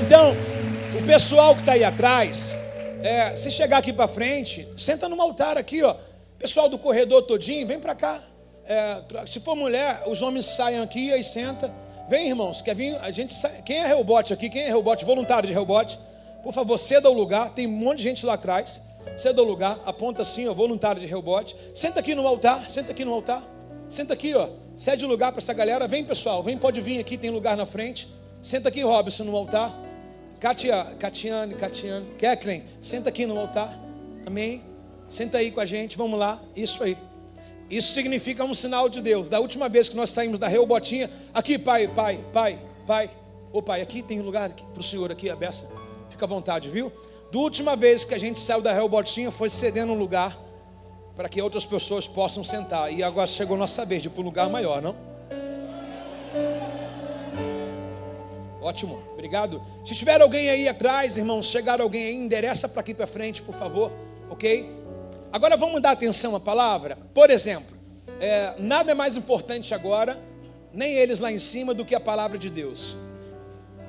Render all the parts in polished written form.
Então, o pessoal que está aí atrás, se chegar aqui para frente, senta no altar aqui, ó. Pessoal do corredor todinho, vem para cá. Se for mulher, os homens saiam aqui e senta. Vem, irmãos, quer vir? A gente sai. Quem é rebote aqui? Quem é rebote? Voluntário de rebote? Por favor, ceda o lugar. Tem um monte de gente lá atrás. Ceda o lugar. Aponta assim, ó, voluntário de rebote. Senta aqui no altar. Senta aqui no altar. Senta aqui, ó. Cede o lugar para essa galera. Vem, pessoal. Vem, pode vir aqui. Tem lugar na frente. Senta aqui, Robson, no altar. Catiane, Kathleen, senta aqui no altar. Amém? Senta aí com a gente. Vamos lá. Isso aí. Isso significa um sinal de Deus. Da última vez que nós saímos da Reobotinha, aqui, pai. Ô pai, aqui tem lugar para o senhor aqui, a beça. Fica à vontade, viu? Da última vez que a gente saiu da Reobotinha, foi cedendo um lugar para que outras pessoas possam sentar. E agora chegou a nossa vez de ir para um lugar maior, não? Ótimo, obrigado. Se tiver alguém aí atrás, irmãos, chegar alguém aí, endereça para aqui para frente, por favor, ok? Agora vamos dar atenção à palavra. Por exemplo, nada é mais importante agora, nem eles lá em cima, do que a palavra de Deus.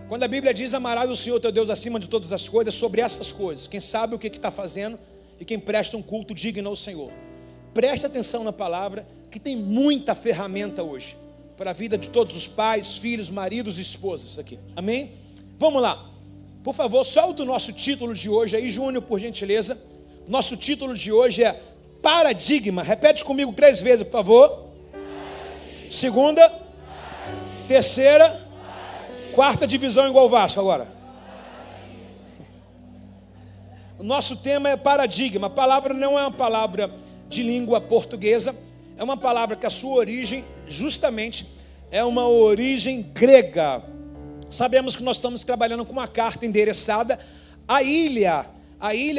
Quando a Bíblia diz: amarás o Senhor teu Deus acima de todas as coisas, sobre essas coisas, quem sabe o que está fazendo e quem presta um culto digno ao Senhor. Preste atenção na palavra, que tem muita ferramenta hoje para a vida de todos os pais, filhos, maridos e esposas aqui. Amém? Vamos lá. Por favor, solta o nosso título de hoje aí, Júnior, por gentileza. Nosso título de hoje é Paradigma. Repete comigo 3 vezes, por favor. Segunda, terceira, quarta divisão igual o Vasco agora. O nosso tema é paradigma. A palavra não é uma palavra de língua portuguesa. É uma palavra que a sua origem, justamente, é uma origem grega. Sabemos que nós estamos trabalhando com uma carta endereçada à ilha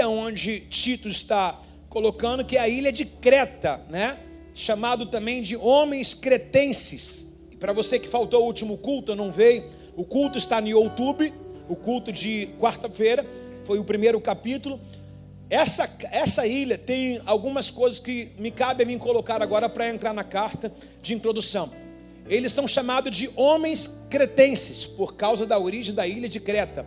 onde Tito está colocando, que é a ilha de Creta, né? Chamado também de homens cretenses. E para você que faltou o último culto, não veio, o culto está no YouTube, o culto de quarta-feira, foi o primeiro capítulo. Essa ilha tem algumas coisas que me cabe a mim colocar agora para entrar na carta de introdução. Eles são chamados de homens cretenses, por causa da origem da ilha de Creta.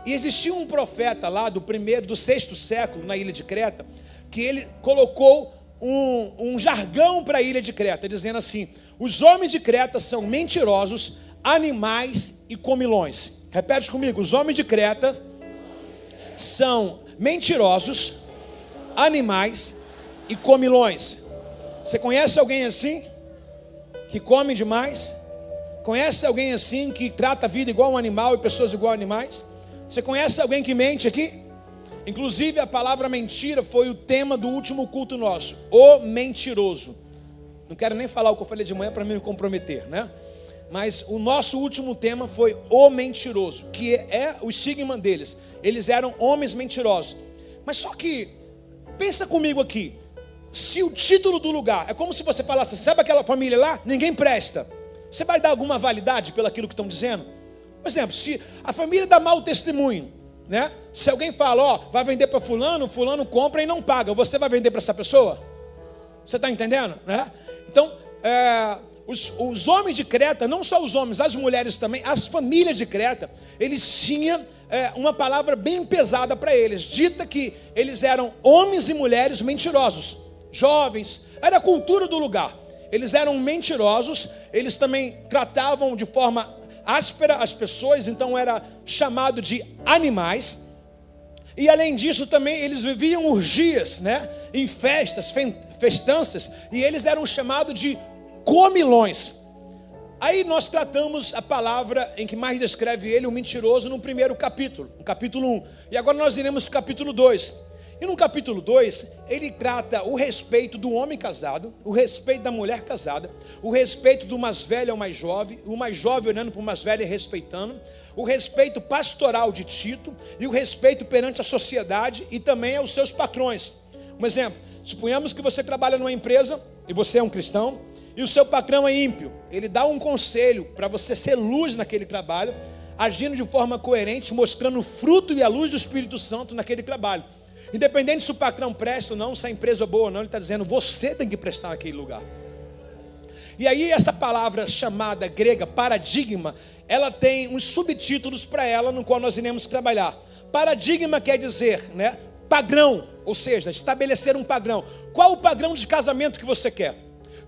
E existia um profeta lá do 6º século, na ilha de Creta, que ele colocou um jargão para a ilha de Creta, dizendo assim: os homens de Creta são mentirosos, animais e comilões. Repete comigo: os homens de Creta são mentirosos, animais e comilões. Você conhece alguém assim? Que come demais? Conhece alguém assim que trata a vida igual um animal e pessoas igual a animais? Você conhece alguém que mente aqui? Inclusive a palavra mentira foi o tema do último culto nosso. O mentiroso. Não quero nem falar o que eu falei de manhã para me comprometer, né? Mas o nosso último tema foi o mentiroso, que é o estigma deles. Eles eram homens mentirosos. Mas só que, pensa comigo aqui. Se o título do lugar é como se você falasse: sabe aquela família lá? Ninguém presta. Você vai dar alguma validade pelo aquilo que estão dizendo? Por exemplo, se a família dá mau testemunho, né? Se alguém fala: ó, vai vender para fulano, fulano compra e não paga, você vai vender para essa pessoa? Você está entendendo, né? Então, os homens de Creta, não só os homens, as mulheres também, as famílias de Creta, eles tinham uma palavra bem pesada para eles, dita que eles eram homens e mulheres mentirosos, jovens, era a cultura do lugar. Eles eram mentirosos, eles também tratavam de forma áspera as pessoas, então era chamado de animais. E além disso também eles viviam orgias, né? Em festas, festanças, e eles eram chamados de comilões. Aí nós tratamos a palavra em que mais descreve ele, o mentiroso, no primeiro capítulo, no capítulo 1. E agora nós iremos para o capítulo 2. E no capítulo 2, ele trata o respeito do homem casado, o respeito da mulher casada, o respeito do mais velho ao mais jovem, o mais jovem olhando para o mais velho e respeitando, o respeito pastoral de Tito e o respeito perante a sociedade e também aos seus patrões. Um exemplo: suponhamos que você trabalha numa empresa e você é um cristão e o seu patrão é ímpio. Ele dá um conselho para você ser luz naquele trabalho, agindo de forma coerente, mostrando o fruto e a luz do Espírito Santo naquele trabalho. Independente se o patrão presta ou não, se a empresa é boa ou não, ele está dizendo: você tem que prestar naquele lugar. E aí essa palavra chamada grega, paradigma, ela tem uns subtítulos para ela, no qual nós iremos trabalhar. Paradigma quer dizer, né, padrão, ou seja, estabelecer um padrão. Qual o padrão de casamento que você quer?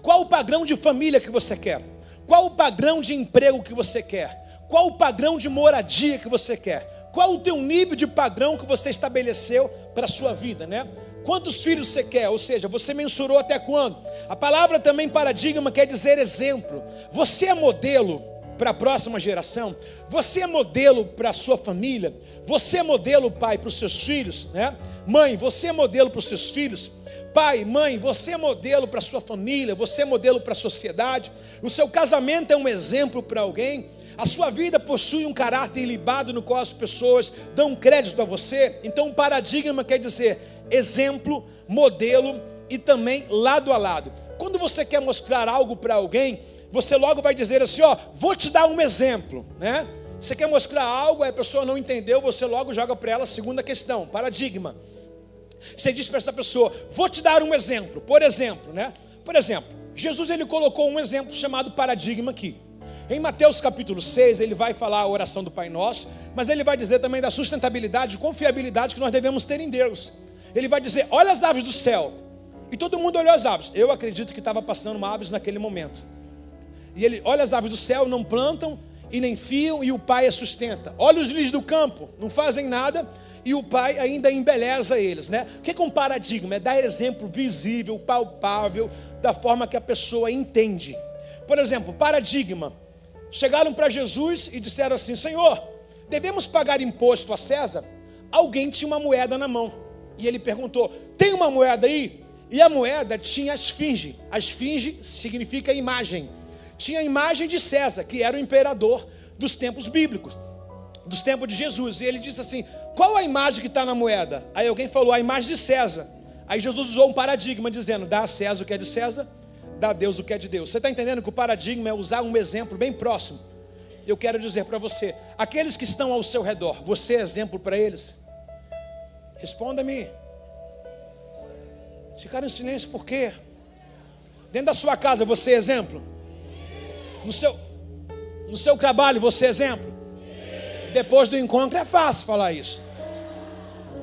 Qual o padrão de família que você quer? Qual o padrão de emprego que você quer? Qual o padrão de moradia que você quer? Qual o teu nível de padrão que você estabeleceu para a sua vida, né? Quantos filhos você quer? Ou seja, você mensurou até quando? A palavra também paradigma quer dizer exemplo. Você é modelo para a próxima geração? Você é modelo para a sua família? Você é modelo, pai, para os seus filhos, né? Mãe, você é modelo para os seus filhos? Pai, mãe, você é modelo para a sua família? Você é modelo para a sociedade? O seu casamento é um exemplo para alguém? A sua vida possui um caráter ilibado no qual as pessoas dão crédito a você? Então, paradigma quer dizer exemplo, modelo e também lado a lado. Quando você quer mostrar algo para alguém, você logo vai dizer assim, ó, vou te dar um exemplo, né? Você quer mostrar algo, a pessoa não entendeu, você logo joga para ela a segunda questão, paradigma. Você diz para essa pessoa, vou te dar um exemplo, por exemplo, né? Por exemplo, Jesus ele colocou um exemplo chamado paradigma aqui. Em Mateus capítulo 6, ele vai falar a oração do Pai Nosso, mas ele vai dizer também da sustentabilidade e confiabilidade que nós devemos ter em Deus. Ele vai dizer, olha as aves do céu. E todo mundo olhou as aves. Eu acredito que estava passando uma aves naquele momento. E ele, olha as aves do céu, não plantam e nem fiam, e o Pai as sustenta. Olha os lírios do campo, não fazem nada, e o Pai ainda embeleza eles, né? O que é um paradigma? É dar exemplo visível, palpável, da forma que a pessoa entende. Por exemplo, paradigma. Chegaram para Jesus e disseram assim, Senhor, devemos pagar imposto a César? Alguém tinha uma moeda na mão. E ele perguntou, tem uma moeda aí? E a moeda tinha a esfinge. A esfinge significa imagem. Tinha a imagem de César, que era o imperador dos tempos bíblicos, dos tempos de Jesus. E ele disse assim, qual a imagem que está na moeda? Aí alguém falou, a imagem de César. Aí Jesus usou um paradigma dizendo, dá a César o que é de César, dá a Deus o que é de Deus. Você está entendendo que o paradigma é usar um exemplo bem próximo? Eu quero dizer para você, aqueles que estão ao seu redor, você é exemplo para eles? Responda-me. Ficaram em silêncio por quê? Dentro da sua casa você é exemplo? No seu trabalho você é exemplo? Depois do encontro é fácil falar isso.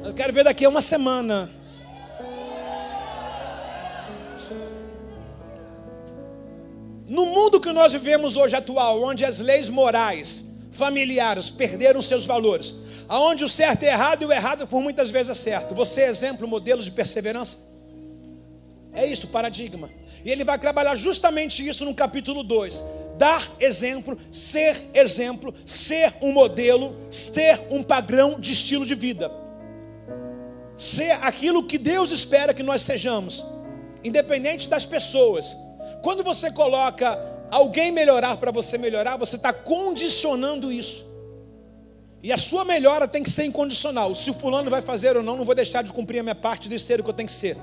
Eu quero ver daqui a uma semana. No mundo que nós vivemos hoje atual, onde as leis morais, familiares perderam seus valores, aonde o certo é errado e o errado por muitas vezes é certo, você é exemplo, modelo de perseverança? É isso, paradigma. E ele vai trabalhar justamente isso no capítulo 2. Dar exemplo, ser um modelo, ser um padrão de estilo de vida. Ser aquilo que Deus espera que nós sejamos, independente das pessoas. Quando você coloca alguém melhorar para você melhorar, você está condicionando isso. E a sua melhora tem que ser incondicional. Se o fulano vai fazer ou não, não vou deixar de cumprir a minha parte de ser o que eu tenho que ser.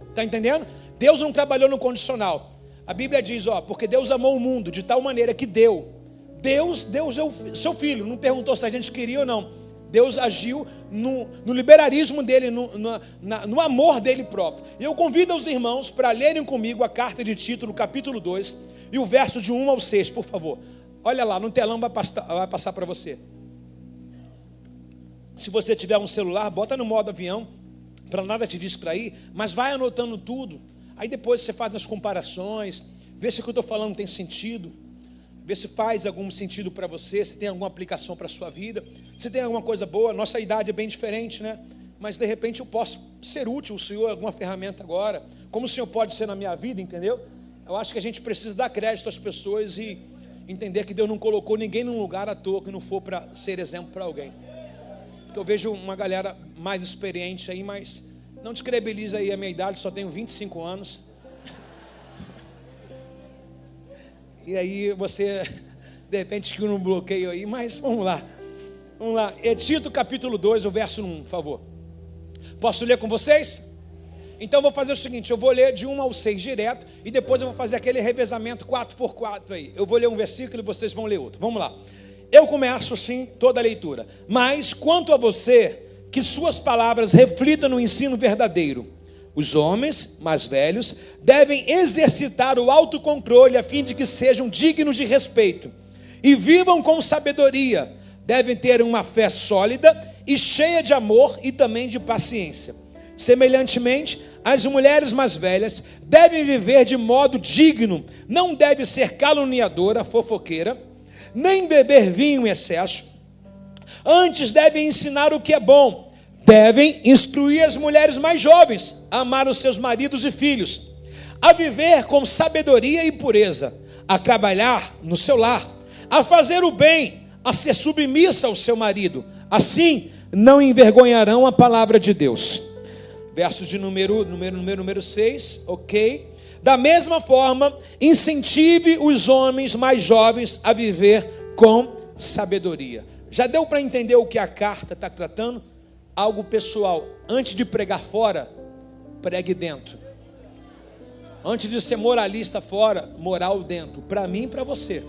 Está entendendo? Deus não trabalhou no condicional. A Bíblia diz, ó, porque Deus amou o mundo de tal maneira que deu. Deus deu o seu filho. Não perguntou se a gente queria ou não. Deus agiu no liberarismo dele, no amor dele próprio. E eu convido os irmãos para lerem comigo a carta de Tito, capítulo 2, e o verso de 1 ao 6, por favor. Olha lá, no telão vai passar para você. Se você tiver um celular, bota no modo avião, para nada te distrair, mas vai anotando tudo. Aí depois você faz as comparações, vê se o que eu estou falando tem sentido, vê se faz algum sentido para você, se tem alguma aplicação para a sua vida, se tem alguma coisa boa. Nossa idade é bem diferente, né? Mas de repente eu posso ser útil ao Senhor, alguma ferramenta agora, como o Senhor pode ser na minha vida, entendeu? Eu acho que a gente precisa dar crédito às pessoas e entender que Deus não colocou ninguém num lugar à toa que não for para ser exemplo para alguém. Porque eu vejo uma galera mais experiente aí, mas não descredibiliza aí a minha idade, só tenho 25 anos. E aí você, de repente, cria um bloqueio aí, mas vamos lá. Vamos lá. É Tito capítulo 2, o verso 1, por favor. Posso ler com vocês? Então eu vou fazer o seguinte, eu vou ler de 1 ao 6 direto, e depois eu vou fazer aquele revezamento 4x4 aí. Eu vou ler um versículo e vocês vão ler outro. Vamos lá. Eu começo assim toda a leitura. Mas quanto a você, que suas palavras reflitam no ensino verdadeiro, Os homens mais velhos devem exercitar o autocontrole a fim de que sejam dignos de respeito e vivam com sabedoria. Devem ter uma fé sólida e cheia de amor e também de paciência. Semelhantemente, as mulheres mais velhas devem viver de modo digno, não deve ser caluniadora, fofoqueira, nem beber vinho em excesso. Antes devem ensinar o que é bom. Devem instruir as mulheres mais jovens a amar os seus maridos e filhos, a viver com sabedoria e pureza, a trabalhar no seu lar, a fazer o bem, a ser submissa ao seu marido. Assim, não envergonharão a palavra de Deus. Verso de número 6, ok? Da mesma forma, incentive os homens mais jovens a viver com sabedoria. Já deu para entender o que a carta está tratando? Algo pessoal. Antes de pregar fora, pregue dentro. Antes de ser moralista fora, moral dentro. Para mim e para você.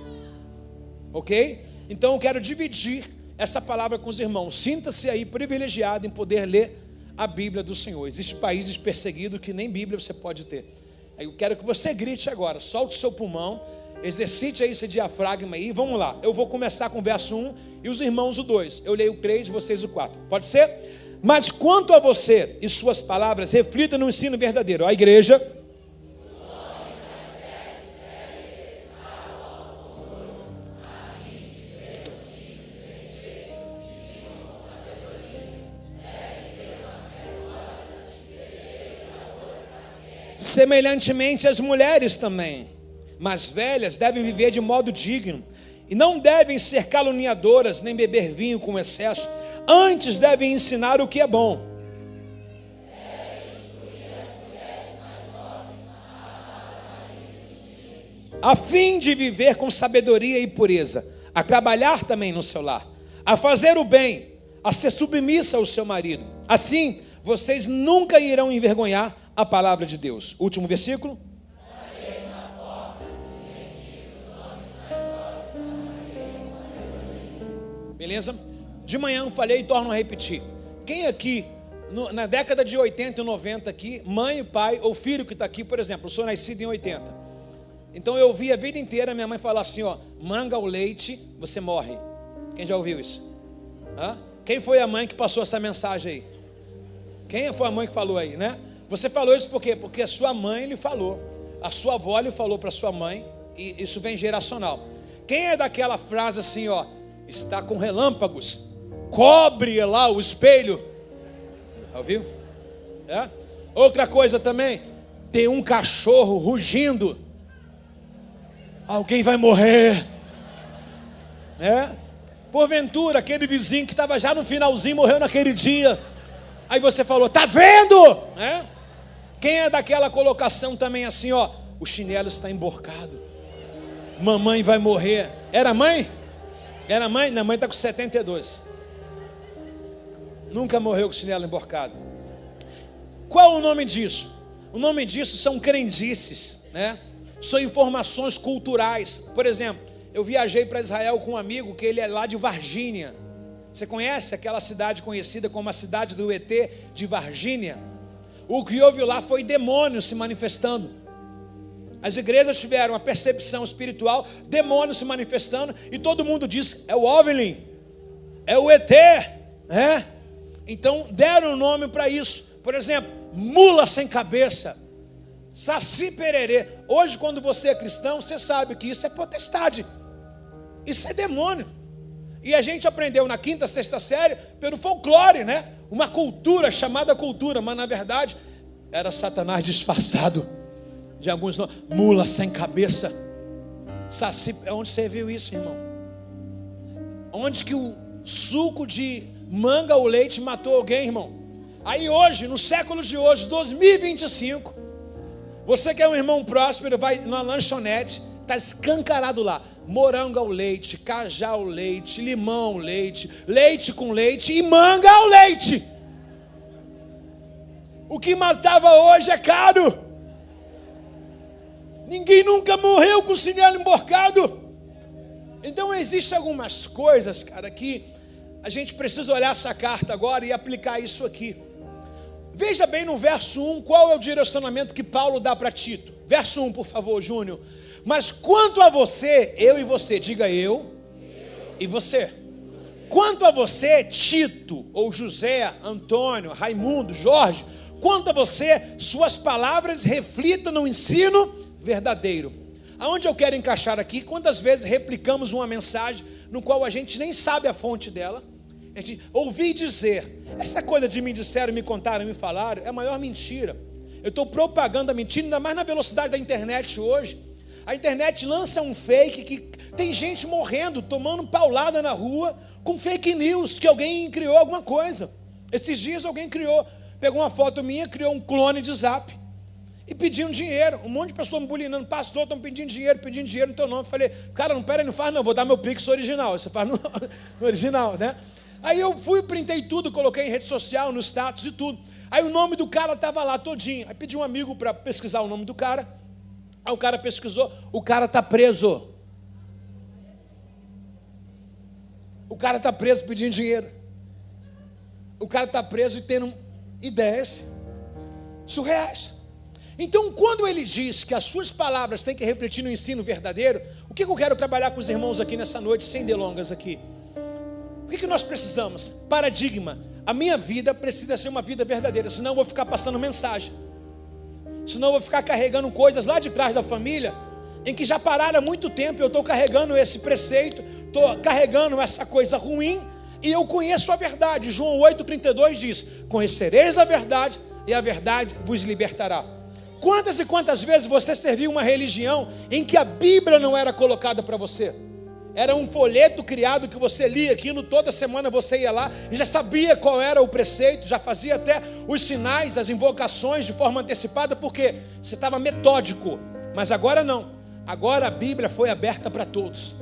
Ok? Então eu quero dividir essa palavra com os irmãos. Sinta-se aí privilegiado em poder ler a Bíblia do Senhor. Existem países perseguidos que nem Bíblia você pode ter. Aí eu quero que você grite agora. Solte o seu pulmão. Exercite aí esse diafragma aí. Vamos lá. Eu vou começar com o verso 1 e os irmãos o 2. Eu leio o 3 e vocês o 4. Pode ser? Mas quanto a você e suas palavras, reflita no ensino verdadeiro. A igreja... Semelhantemente, as mulheres também, mais velhas, devem viver de modo digno, e não devem ser caluniadoras, nem beber vinho com excesso. Antes devem ensinar o que é bom. A fim de viver com sabedoria e pureza, a trabalhar também no seu lar, a fazer o bem, a ser submissa ao seu marido. Assim, vocês nunca irão envergonhar a palavra de Deus. Último versículo. Beleza? De manhã eu falei e torno a repetir. Quem aqui, na década de 80 e 90 aqui, mãe, pai ou filho que está aqui, por exemplo, eu sou nascido em 80. Então eu ouvi a vida inteira minha mãe falar assim, ó, manga o leite, você morre. Quem já ouviu isso? Hã? Quem foi a mãe que passou essa mensagem aí? Quem foi a mãe que falou aí, né? Você falou isso por quê? Porque a sua mãe lhe falou, a sua avó lhe falou para sua mãe, e isso vem geracional. Quem é daquela frase assim, ó, está com relâmpagos, cobre lá o espelho? Ouviu? É? Outra coisa também, tem um cachorro rugindo, alguém vai morrer. É? Porventura, aquele vizinho que estava já no finalzinho morreu naquele dia. Aí você falou, tá vendo? É? Quem é daquela colocação também assim, ó, o chinelo está emborcado, mamãe vai morrer. Era mãe? Era mãe? Minha mãe está com 72. Nunca morreu com chinelo emborcado. Qual o nome disso? O nome disso são crendices, né? São informações culturais. Por exemplo, eu viajei para Israel com um amigo que ele é lá de Varginha. Você conhece aquela cidade conhecida como a cidade do ET de Varginha? O que houve lá foi demônios se manifestando. As igrejas tiveram a percepção espiritual, demônios se manifestando, e todo mundo diz, é o OVNI, é o ET, né? Então deram um nome para isso. Por exemplo, mula sem cabeça, saci pererê. Hoje, quando você é cristão, você sabe que isso é potestade, isso é demônio. E a gente aprendeu na quinta, sexta série, pelo folclore, né? Uma cultura chamada cultura, mas na verdade era Satanás disfarçado de alguns nomes. Mula sem cabeça, saci. Onde você viu isso, irmão? Onde que o suco de manga ou leite matou alguém, irmão? Aí hoje, nos séculos de hoje, 2025, você que é um irmão próspero, vai na lanchonete, está escancarado lá, morango ao leite, cajá ao leite, limão ao leite, leite com leite e manga ao leite. O que matava hoje é caro. Ninguém nunca morreu com chinelo emborcado. Então existem algumas coisas, cara, que a gente precisa olhar essa carta agora e aplicar isso aqui. Veja bem no verso 1, qual é o direcionamento que Paulo dá para Tito. Verso 1, por favor, Júnior. Mas quanto a você, eu e você, diga eu e você. Quanto a você, Tito, ou José, Antônio, Raimundo, Jorge, quanto a você, suas palavras reflitam no ensino verdadeiro. Aonde eu quero encaixar aqui, quantas vezes replicamos uma mensagem no qual a gente nem sabe a fonte dela. A gente ouvi dizer, essa coisa de me disseram, me contaram, me falaram, é a maior mentira. Eu estou propagando a mentira, ainda mais na velocidade da internet hoje. A internet lança um fake que tem gente morrendo, tomando paulada na rua, com fake news, que alguém criou alguma coisa. Esses dias alguém pegou uma foto minha, criou um clone de Zap e pedindo dinheiro. Um monte de pessoas me bulinando, pastor, estão pedindo dinheiro no teu nome. Eu falei, cara, não, pera aí, não faz não, vou dar meu Pix original. Você faz no original, né? Aí eu fui, printei tudo, coloquei em rede social, no status e tudo. Aí o nome do cara estava lá todinho. Aí pedi um amigo para pesquisar o nome do cara. Aí o cara pesquisou, o cara está preso. O cara está preso pedindo dinheiro. O cara está preso e tendo ideias surreais. Então, quando ele diz que as suas palavras têm que refletir no ensino verdadeiro, o que eu quero trabalhar com os irmãos aqui nessa noite, sem delongas aqui? O que nós precisamos? Paradigma. A minha vida precisa ser uma vida verdadeira, senão eu vou ficar passando mensagem. Senão eu vou ficar carregando coisas lá de trás da família, em que já pararam há muito tempo, eu estou carregando esse preceito, estou carregando essa coisa ruim, e eu conheço a verdade. João 8,32 diz, conhecereis a verdade, e a verdade vos libertará. Quantas e quantas vezes você serviu uma religião em que a Bíblia não era colocada para você? Era um folheto criado que você lia aquilo, toda semana você ia lá e já sabia qual era o preceito, já fazia até os sinais, as invocações de forma antecipada, porque você estava metódico. Mas agora não, agora a Bíblia foi aberta para todos.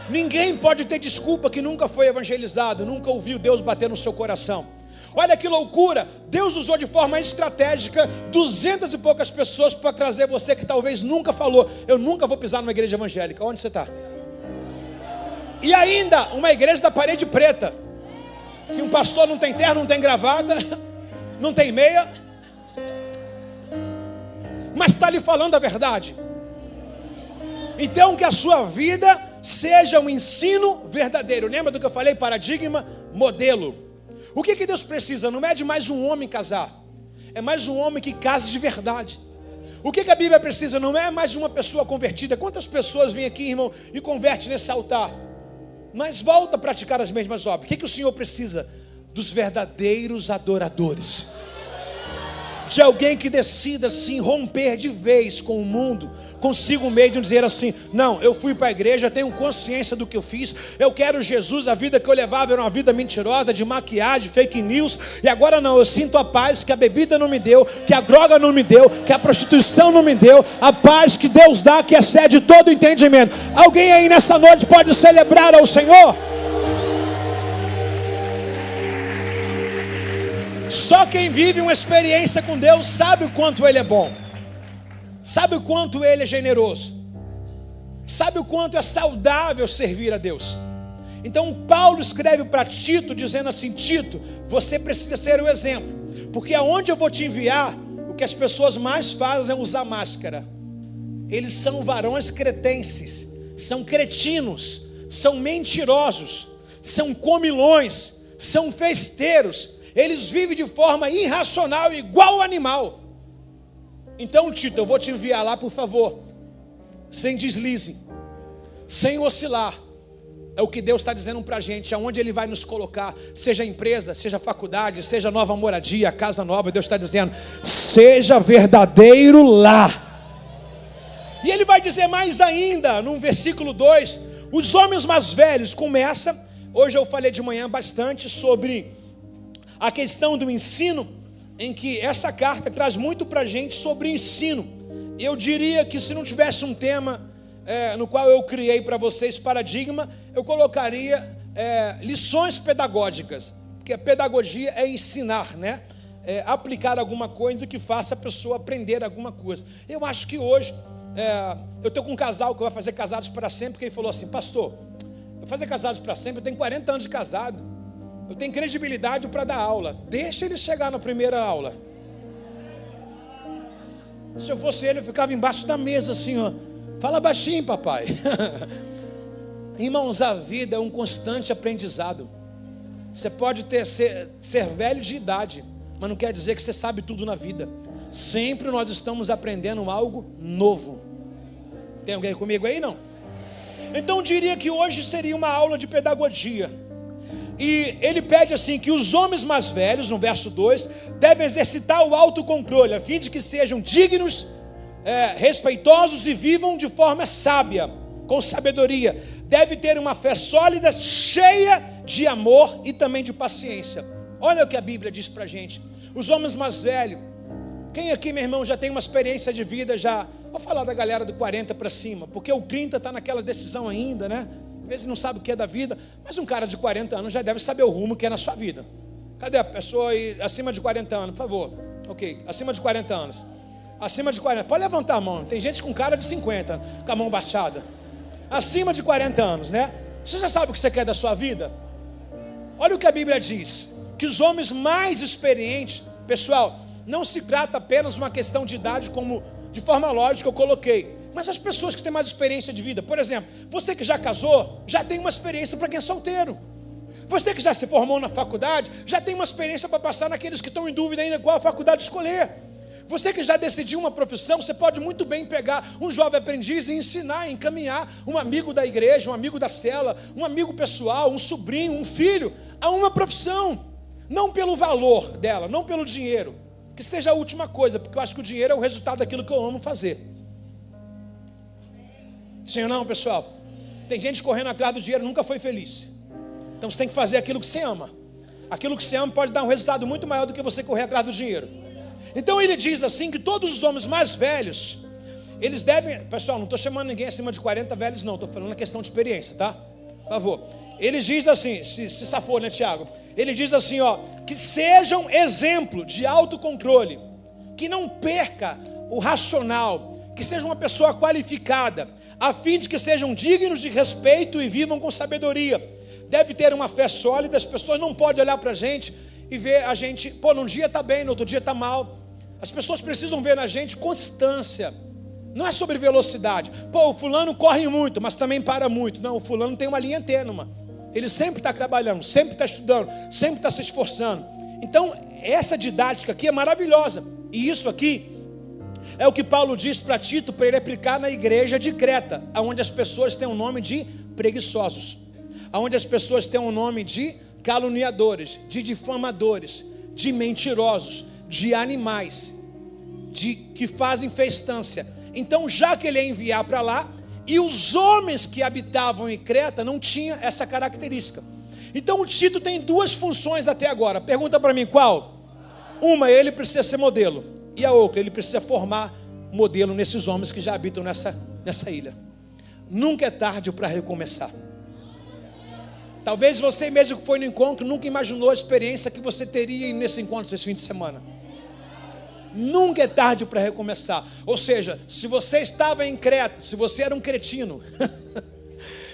Ninguém pode ter desculpa que nunca foi evangelizado, nunca ouviu Deus bater no seu coração. Olha que loucura, Deus usou de forma estratégica 200 e poucas pessoas para trazer você que talvez nunca falou, eu nunca vou pisar numa igreja evangélica. Onde você está? E ainda uma igreja da parede preta, que um pastor não tem terno, não tem gravata, não tem meia, mas está lhe falando a verdade. Então que a sua vida seja um ensino verdadeiro. Lembra do que eu falei? Paradigma, modelo. O que Deus precisa? Não é de mais um homem casar, é mais um homem que case de verdade. O que a Bíblia precisa? Não é mais de uma pessoa convertida. Quantas pessoas vêm aqui, irmão, e convertem nesse altar, mas volta a praticar as mesmas obras? O que o Senhor precisa? Dos verdadeiros adoradores, de alguém que decida sim romper de vez com o mundo, consigo mesmo, dizer assim, não, eu fui para a igreja, tenho consciência do que eu fiz, eu quero Jesus, a vida que eu levava era uma vida mentirosa, de maquiagem, fake news, e agora não, eu sinto a paz que a bebida não me deu, que a droga não me deu, que a prostituição não me deu, a paz que Deus dá, que excede todo entendimento. Alguém aí nessa noite pode celebrar ao Senhor? Só quem vive uma experiência com Deus sabe o quanto Ele é bom, sabe o quanto Ele é generoso, sabe o quanto é saudável servir a Deus. Então Paulo escreve para Tito dizendo assim, Tito, você precisa ser o exemplo, porque aonde eu vou te enviar, o que as pessoas mais fazem é usar máscara. Eles são varões cretenses, são cretinos, são mentirosos, são comilões, são festeiros. Eles vivem de forma irracional, igual o animal. Então, Tito, eu vou te enviar lá, por favor, sem deslize, sem oscilar. É o que Deus está dizendo para a gente, aonde Ele vai nos colocar, seja empresa, seja faculdade, seja nova moradia, casa nova. Deus está dizendo, seja verdadeiro lá. E Ele vai dizer mais ainda, no versículo 2, os homens mais velhos, começa, hoje eu falei de manhã bastante sobre a questão do ensino, em que essa carta traz muito para a gente sobre ensino. Eu diria que se não tivesse um tema no qual eu criei para vocês, paradigma, eu colocaria lições pedagógicas, porque a pedagogia é ensinar, né? Aplicar alguma coisa que faça a pessoa aprender alguma coisa. Eu acho que hoje, eu estou com um casal que vai fazer Casados para Sempre, que ele falou assim, pastor, eu vou fazer Casados para Sempre, eu tenho 40 anos de casado. Eu tenho credibilidade para dar aula. Deixa ele chegar na primeira aula. Se eu fosse ele, eu ficava embaixo da mesa assim, ó. Fala baixinho, papai. Irmãos, a vida é um constante aprendizado. Você pode ser velho de idade, mas não quer dizer que você sabe tudo na vida. Sempre nós estamos aprendendo algo novo. Tem alguém comigo aí? Não? Então eu diria que hoje seria uma aula de pedagogia. E ele pede assim, que os homens mais velhos, no verso 2, devem exercitar o autocontrole, a fim de que sejam dignos, respeitosos e vivam de forma sábia, com sabedoria. Deve ter uma fé sólida, cheia de amor e também de paciência. Olha o que a Bíblia diz pra gente. Os homens mais velhos, quem aqui, meu irmão, já tem uma experiência de vida já? Vou falar da galera do 40 para cima, porque o 30 está naquela decisão ainda, né? Às vezes não sabe o que é da vida, mas um cara de 40 anos já deve saber o rumo que é na sua vida. Cadê a pessoa aí acima de 40 anos, por favor? Ok, acima de 40 anos. Acima de 40, pode levantar a mão. Tem gente com cara de 50, com a mão baixada. Acima de 40 anos, né? Você já sabe o que você quer da sua vida? Olha o que a Bíblia diz, que os homens mais experientes, pessoal, não se trata apenas de uma questão de idade, como de forma lógica eu coloquei, mas as pessoas que têm mais experiência de vida. Por exemplo, você que já casou, já tem uma experiência para quem é solteiro. Você que já se formou na faculdade, já tem uma experiência para passar naqueles que estão em dúvida ainda qual a faculdade escolher. Você que já decidiu uma profissão, você pode muito bem pegar um jovem aprendiz e ensinar, encaminhar um amigo da igreja, um amigo da cela, um amigo pessoal, um sobrinho, um filho, a uma profissão. Não pelo valor dela, não pelo dinheiro, que seja a última coisa, porque eu acho que o dinheiro é o resultado daquilo que eu amo fazer. Sim ou não, pessoal? Tem gente correndo atrás do dinheiro, nunca foi feliz. Então você tem que fazer aquilo que você ama. Aquilo que você ama pode dar um resultado muito maior do que você correr atrás do dinheiro. Então ele diz assim, que todos os homens mais velhos, eles devem, pessoal, não estou chamando ninguém acima de 40 velhos não, estou falando na questão de experiência, tá? Por favor. Ele diz assim, se safou, né, Tiago? Ele diz assim, ó, que sejam exemplo de autocontrole, que não perca o racional, que seja uma pessoa qualificada, a fim de que sejam dignos de respeito e vivam com sabedoria. Deve ter uma fé sólida. As pessoas não podem olhar para a gente e ver a gente, pô, num dia está bem, no outro dia está mal. As pessoas precisam ver na gente constância. Não é sobre velocidade. Pô, o fulano corre muito, mas também para muito. Não, o fulano tem uma linha tênue. Ele sempre está trabalhando, sempre está estudando, sempre está se esforçando. Então, essa didática aqui é maravilhosa. E isso aqui é o que Paulo diz para Tito, para ele aplicar na igreja de Creta, onde as pessoas têm o nome de preguiçosos, onde as pessoas têm o nome de caluniadores, de difamadores, de mentirosos, de animais, de que fazem festança. Então, já que ele ia enviar para lá, e os homens que habitavam em Creta não tinham essa característica. Então, o Tito tem duas funções até agora. Pergunta para mim qual? Uma, ele precisa ser modelo. E a outra, ele precisa formar modelo nesses homens que já habitam nessa ilha. Nunca é tarde para recomeçar. Talvez você mesmo que foi no encontro nunca imaginou a experiência que você teria nesse encontro esse fim de semana. Nunca é tarde para recomeçar. Ou seja, se você estava em Creta, se você era um cretino,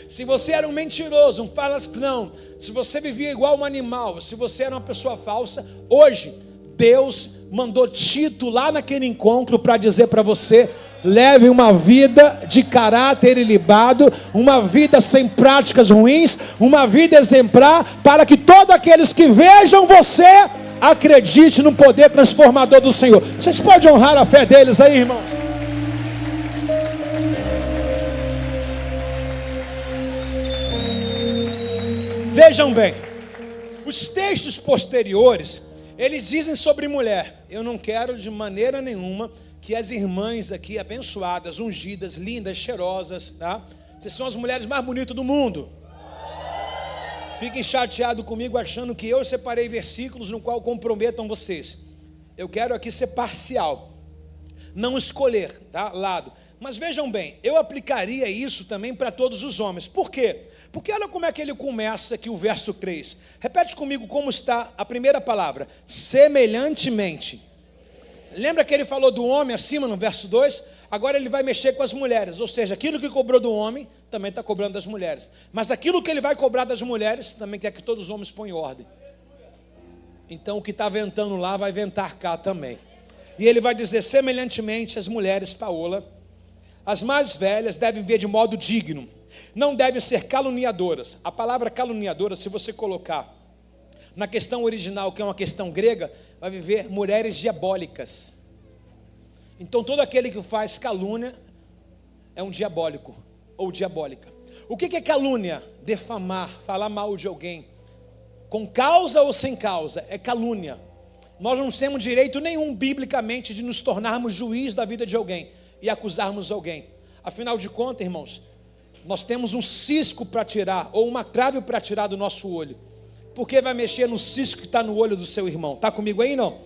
se você era um mentiroso, um falastrão, se você vivia igual um animal, se você era uma pessoa falsa, hoje Deus mandou Tito lá naquele encontro para dizer para você: leve uma vida de caráter ilibado, uma vida sem práticas ruins, uma vida exemplar, para que todos aqueles que vejam você acredite no poder transformador do Senhor. Vocês podem honrar a fé deles aí, irmãos? Vejam bem, os textos posteriores, eles dizem sobre mulher. Eu não quero de maneira nenhuma que as irmãs aqui abençoadas, ungidas, lindas, cheirosas, tá? Vocês são as mulheres mais bonitas do mundo. Fiquem chateados comigo achando que eu separei versículos no qual comprometam vocês. Eu quero aqui ser parcial, não escolher, tá, lado. Mas vejam bem, eu aplicaria isso também para todos os homens. Por quê? Porque olha como é que ele começa aqui o verso 3. Repete comigo como está a primeira palavra: semelhantemente. Lembra que ele falou do homem acima no verso 2? Agora ele vai mexer com as mulheres. Ou seja, aquilo que cobrou do homem, também está cobrando das mulheres. Mas aquilo que ele vai cobrar das mulheres, também quer que todos os homens ponham em ordem. Então o que está ventando lá vai ventar cá também. E ele vai dizer: semelhantemente as mulheres, Paola, as mais velhas devem viver de modo digno, não devem ser caluniadoras. A palavra caluniadora, se você colocar na questão original, que é uma questão grega, vai viver mulheres diabólicas. Então todo aquele que faz calúnia é um diabólico ou diabólica. O que é calúnia? Defamar, falar mal de alguém, com causa ou sem causa, é calúnia. Nós não temos direito nenhum biblicamente de nos tornarmos juiz da vida de alguém e acusarmos alguém. Afinal de contas, irmãos, nós temos um cisco para tirar, ou uma trave para tirar do nosso olho. Por que vai mexer no cisco que está no olho do seu irmão? Está comigo aí, não?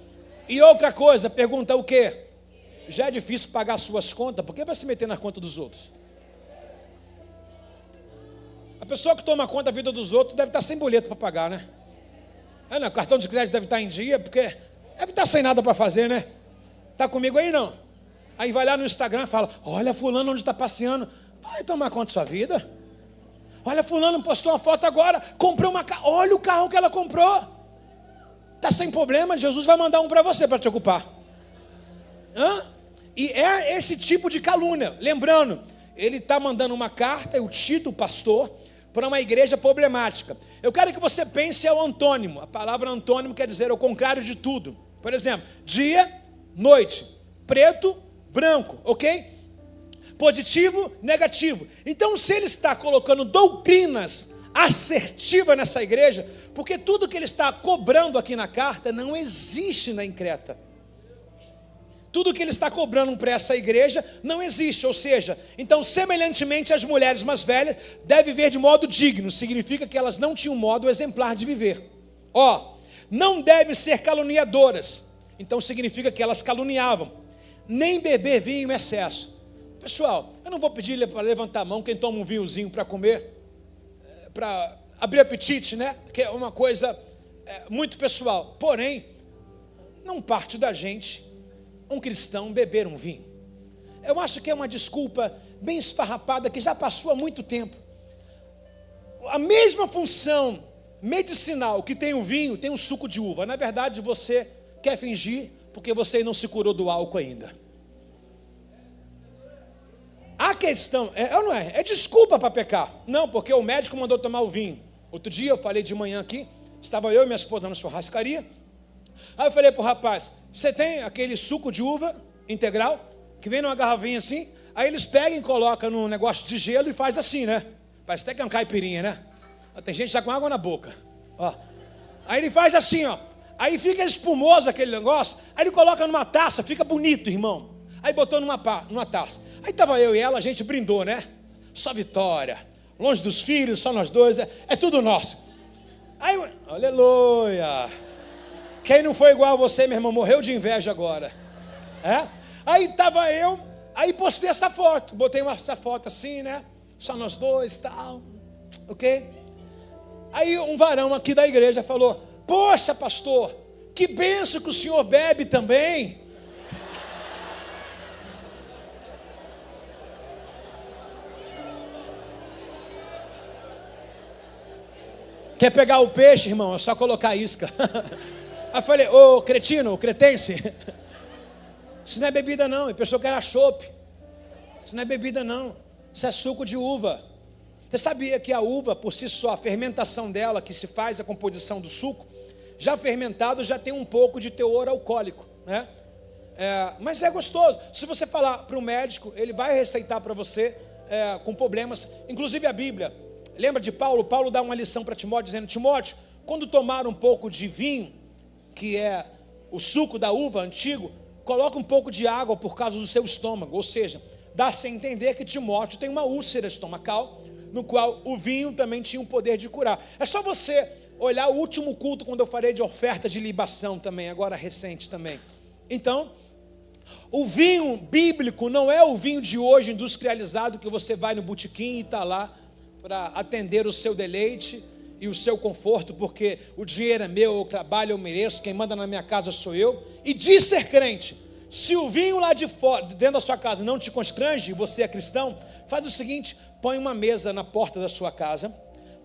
E outra coisa, pergunta o quê? Já é difícil pagar suas contas, por que vai se meter na conta dos outros? A pessoa que toma conta da vida dos outros deve estar sem boleto para pagar, né? Não, cartão de crédito deve estar em dia, porque deve estar sem nada para fazer, né? Está comigo aí, não? Aí vai lá no Instagram e fala: olha fulano onde está passeando. Vai tomar conta da sua vida. Olha fulano postou uma foto agora, comprou uma carro. Olha o carro que ela comprou. Está sem problema, Jesus vai mandar um para você para te ocupar. E é esse tipo de calúnia. Lembrando, ele está mandando uma carta, o Tito, o pastor, para uma igreja problemática. Eu quero que você pense ao antônimo. A palavra antônimo quer dizer o contrário de tudo. Por exemplo, dia, noite, preto, branco, ok? Positivo, negativo. Então, se ele está colocando doutrinas assertivas nessa igreja, porque tudo que ele está cobrando aqui na carta não existe na Creta. Tudo que ele está cobrando para essa igreja não existe, ou seja, então semelhantemente as mulheres mais velhas devem viver de modo digno, significa que elas não tinham um modo exemplar de viver. Não devem ser caluniadoras, então significa que elas caluniavam, nem beber vinho em excesso. Pessoal, eu não vou pedir para levantar a mão quem toma um vinhozinho para comer, para abrir apetite, né? Que é uma coisa muito pessoal, porém, não parte da gente um cristão beber um vinho. Eu acho que é uma desculpa bem esfarrapada que já passou há muito tempo. A mesma função medicinal que tem o vinho, tem o suco de uva. Na verdade, você quer fingir porque você não se curou do álcool ainda. A questão, não é? É desculpa para pecar. Não, porque o médico mandou tomar o vinho. Outro dia eu falei de manhã aqui, estava eu e minha esposa na churrascaria. Aí eu falei para o rapaz: você tem aquele suco de uva integral, que vem numa garrafinha assim? Aí eles pegam e colocam num negócio de gelo e faz assim, né? Parece até que é uma caipirinha, né? Tem gente já com água na boca. Aí ele faz assim, aí fica espumoso aquele negócio. Aí ele coloca numa taça, fica bonito, irmão. Aí botou numa taça. Aí estava eu e ela, a gente brindou, né? Só vitória, longe dos filhos, só nós dois, é tudo nosso. Aí, aleluia. Quem não foi igual a você, meu irmão, morreu de inveja agora. Aí estava eu, aí postei essa foto, botei essa foto assim, né? Só nós dois e tal, ok? Aí um varão aqui da igreja falou: poxa, pastor, que benção que o senhor bebe também. Quer pegar o peixe, irmão? É só colocar a isca. Aí eu falei: ô cretino, cretense, isso não é bebida não. Ele pensou que era chopp. Isso não é bebida não. Isso é suco de uva. Você sabia que a uva, por si só, a fermentação dela, que se faz a composição do suco, já fermentado, já tem um pouco de teor alcoólico, né? Mas é gostoso. Se você falar para o médico, ele vai receitar para você com problemas. Inclusive a Bíblia, lembra de Paulo? Paulo dá uma lição para Timóteo, dizendo: Timóteo, quando tomar um pouco de vinho, que é o suco da uva antigo, coloca um pouco de água por causa do seu estômago. Ou seja, dá-se a entender que Timóteo tem uma úlcera estomacal, no qual o vinho também tinha o poder de curar. É só você olhar o último culto, quando eu falei de oferta de libação também, agora recente também. Então, o vinho bíblico não é o vinho de hoje industrializado, que você vai no botequim e está lá para atender o seu deleite e o seu conforto, porque o dinheiro é meu, o trabalho eu mereço, quem manda na minha casa sou eu. E diz ser crente: se o vinho lá de fora, dentro da sua casa, não te constrange, e você é cristão, faz o seguinte: põe uma mesa na porta da sua casa,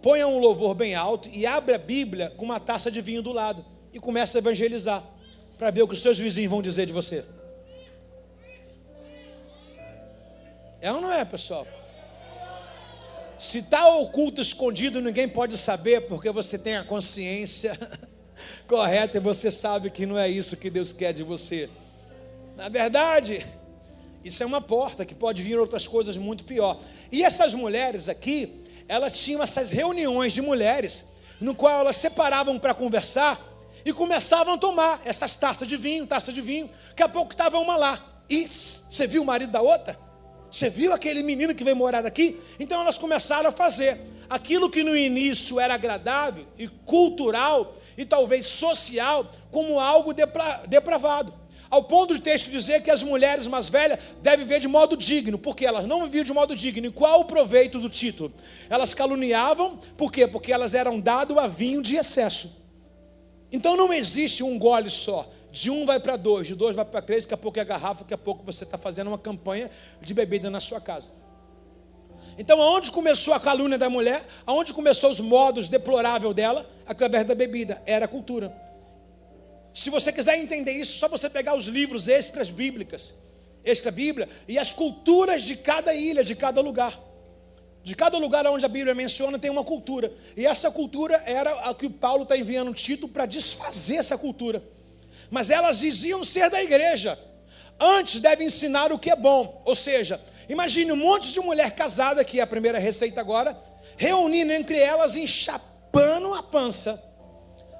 ponha um louvor bem alto e abre a Bíblia com uma taça de vinho do lado. e começa a evangelizar, para ver o que os seus vizinhos vão dizer de você. É ou não é, pessoal? Se está oculto, escondido, ninguém pode saber, porque você tem a consciência correta e você sabe que não é isso que Deus quer de você. Na verdade, isso é uma porta que pode vir outras coisas muito pior. E essas mulheres aqui, elas tinham essas reuniões de mulheres, no qual elas separavam para conversar e começavam a tomar essas taças de vinho. Daqui a pouco estava uma lá. E você viu o marido da outra? Você viu aquele menino que veio morar aqui? Então elas começaram a fazer aquilo que no início era agradável e cultural e talvez social, como algo depravado. Ao ponto de texto dizer que as mulheres mais velhas devem viver de modo digno, porque elas não viviam de modo digno. E qual o proveito do título? Elas caluniavam, por quê? Porque elas eram dadas a vinho de excesso. Então não existe um gole só. De um vai para dois, de dois vai para três, daqui a pouco é garrafa, daqui a pouco você está fazendo uma campanha de bebida na sua casa. Então aonde começou a calúnia da mulher? Aonde começou os modos deploráveis dela? Através da bebida, era a cultura. Se você quiser entender isso, só você pegar os livros extra bíblia, e as culturas de cada ilha, de cada lugar. De cada lugar onde a Bíblia menciona tem uma cultura. E essa cultura era a que Paulo está enviando Tito para desfazer essa cultura. Mas elas diziam ser da igreja. Antes deve ensinar o que é bom. Ou seja, imagine um monte de mulher casada, que é a primeira receita agora, reunindo entre elas, enchapando a pança,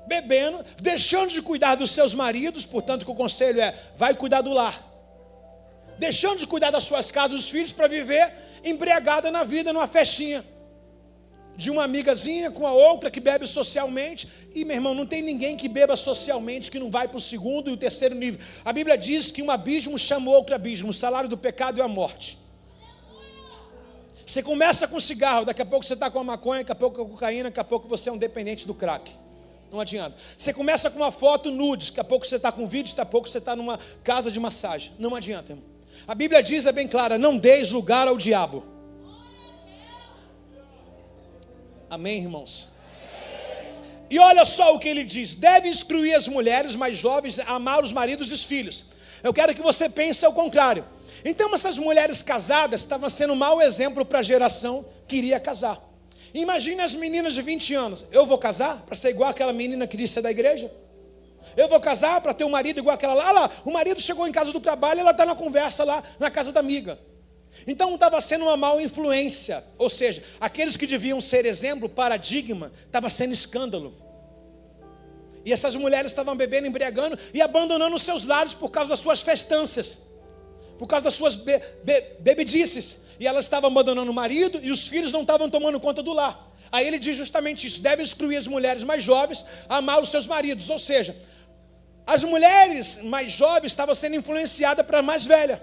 bebendo, deixando de cuidar dos seus maridos. Portanto, que o conselho é, vai cuidar do lar. Deixando de cuidar das suas casas, dos filhos, para viver embriagada na vida, numa festinha de uma amigazinha com a outra que bebe socialmente. E, meu irmão, não tem ninguém que beba socialmente que não vai para o segundo e o terceiro nível. A Bíblia diz que um abismo chama outro abismo. O salário do pecado é a morte. Você começa com cigarro, daqui a pouco você está com a maconha, daqui a pouco com a cocaína, daqui a pouco você é um dependente do crack. Não adianta. Você começa com uma foto nude, daqui a pouco você está com vídeo, daqui a pouco você está numa casa de massagem. Não adianta, irmão. A Bíblia diz, é bem clara, não deis lugar ao diabo. Amém, irmãos? E olha só o que ele diz: deve instruir as mulheres mais jovens a amar os maridos e os filhos. Eu quero que você pense ao contrário. Então essas mulheres casadas estavam sendo um mau exemplo para a geração que iria casar. Imagine as meninas de 20 anos. Eu vou casar para ser igual aquela menina que disse ser da igreja? Eu vou casar para ter um marido igual aquela lá? Lá, o marido chegou em casa do trabalho e ela está na conversa lá na casa da amiga. Então estava sendo uma má influência. Ou seja, aqueles que deviam ser exemplo, paradigma, estava sendo escândalo. E essas mulheres estavam bebendo, embriagando e abandonando os seus lares por causa das suas festanças, por causa das suas bebedices. E elas estavam abandonando o marido e os filhos não estavam tomando conta do lar. Aí ele diz justamente isso: deve instruir as mulheres mais jovens a amar os seus maridos. Ou seja, as mulheres mais jovens estavam sendo influenciadas para as mais velhas.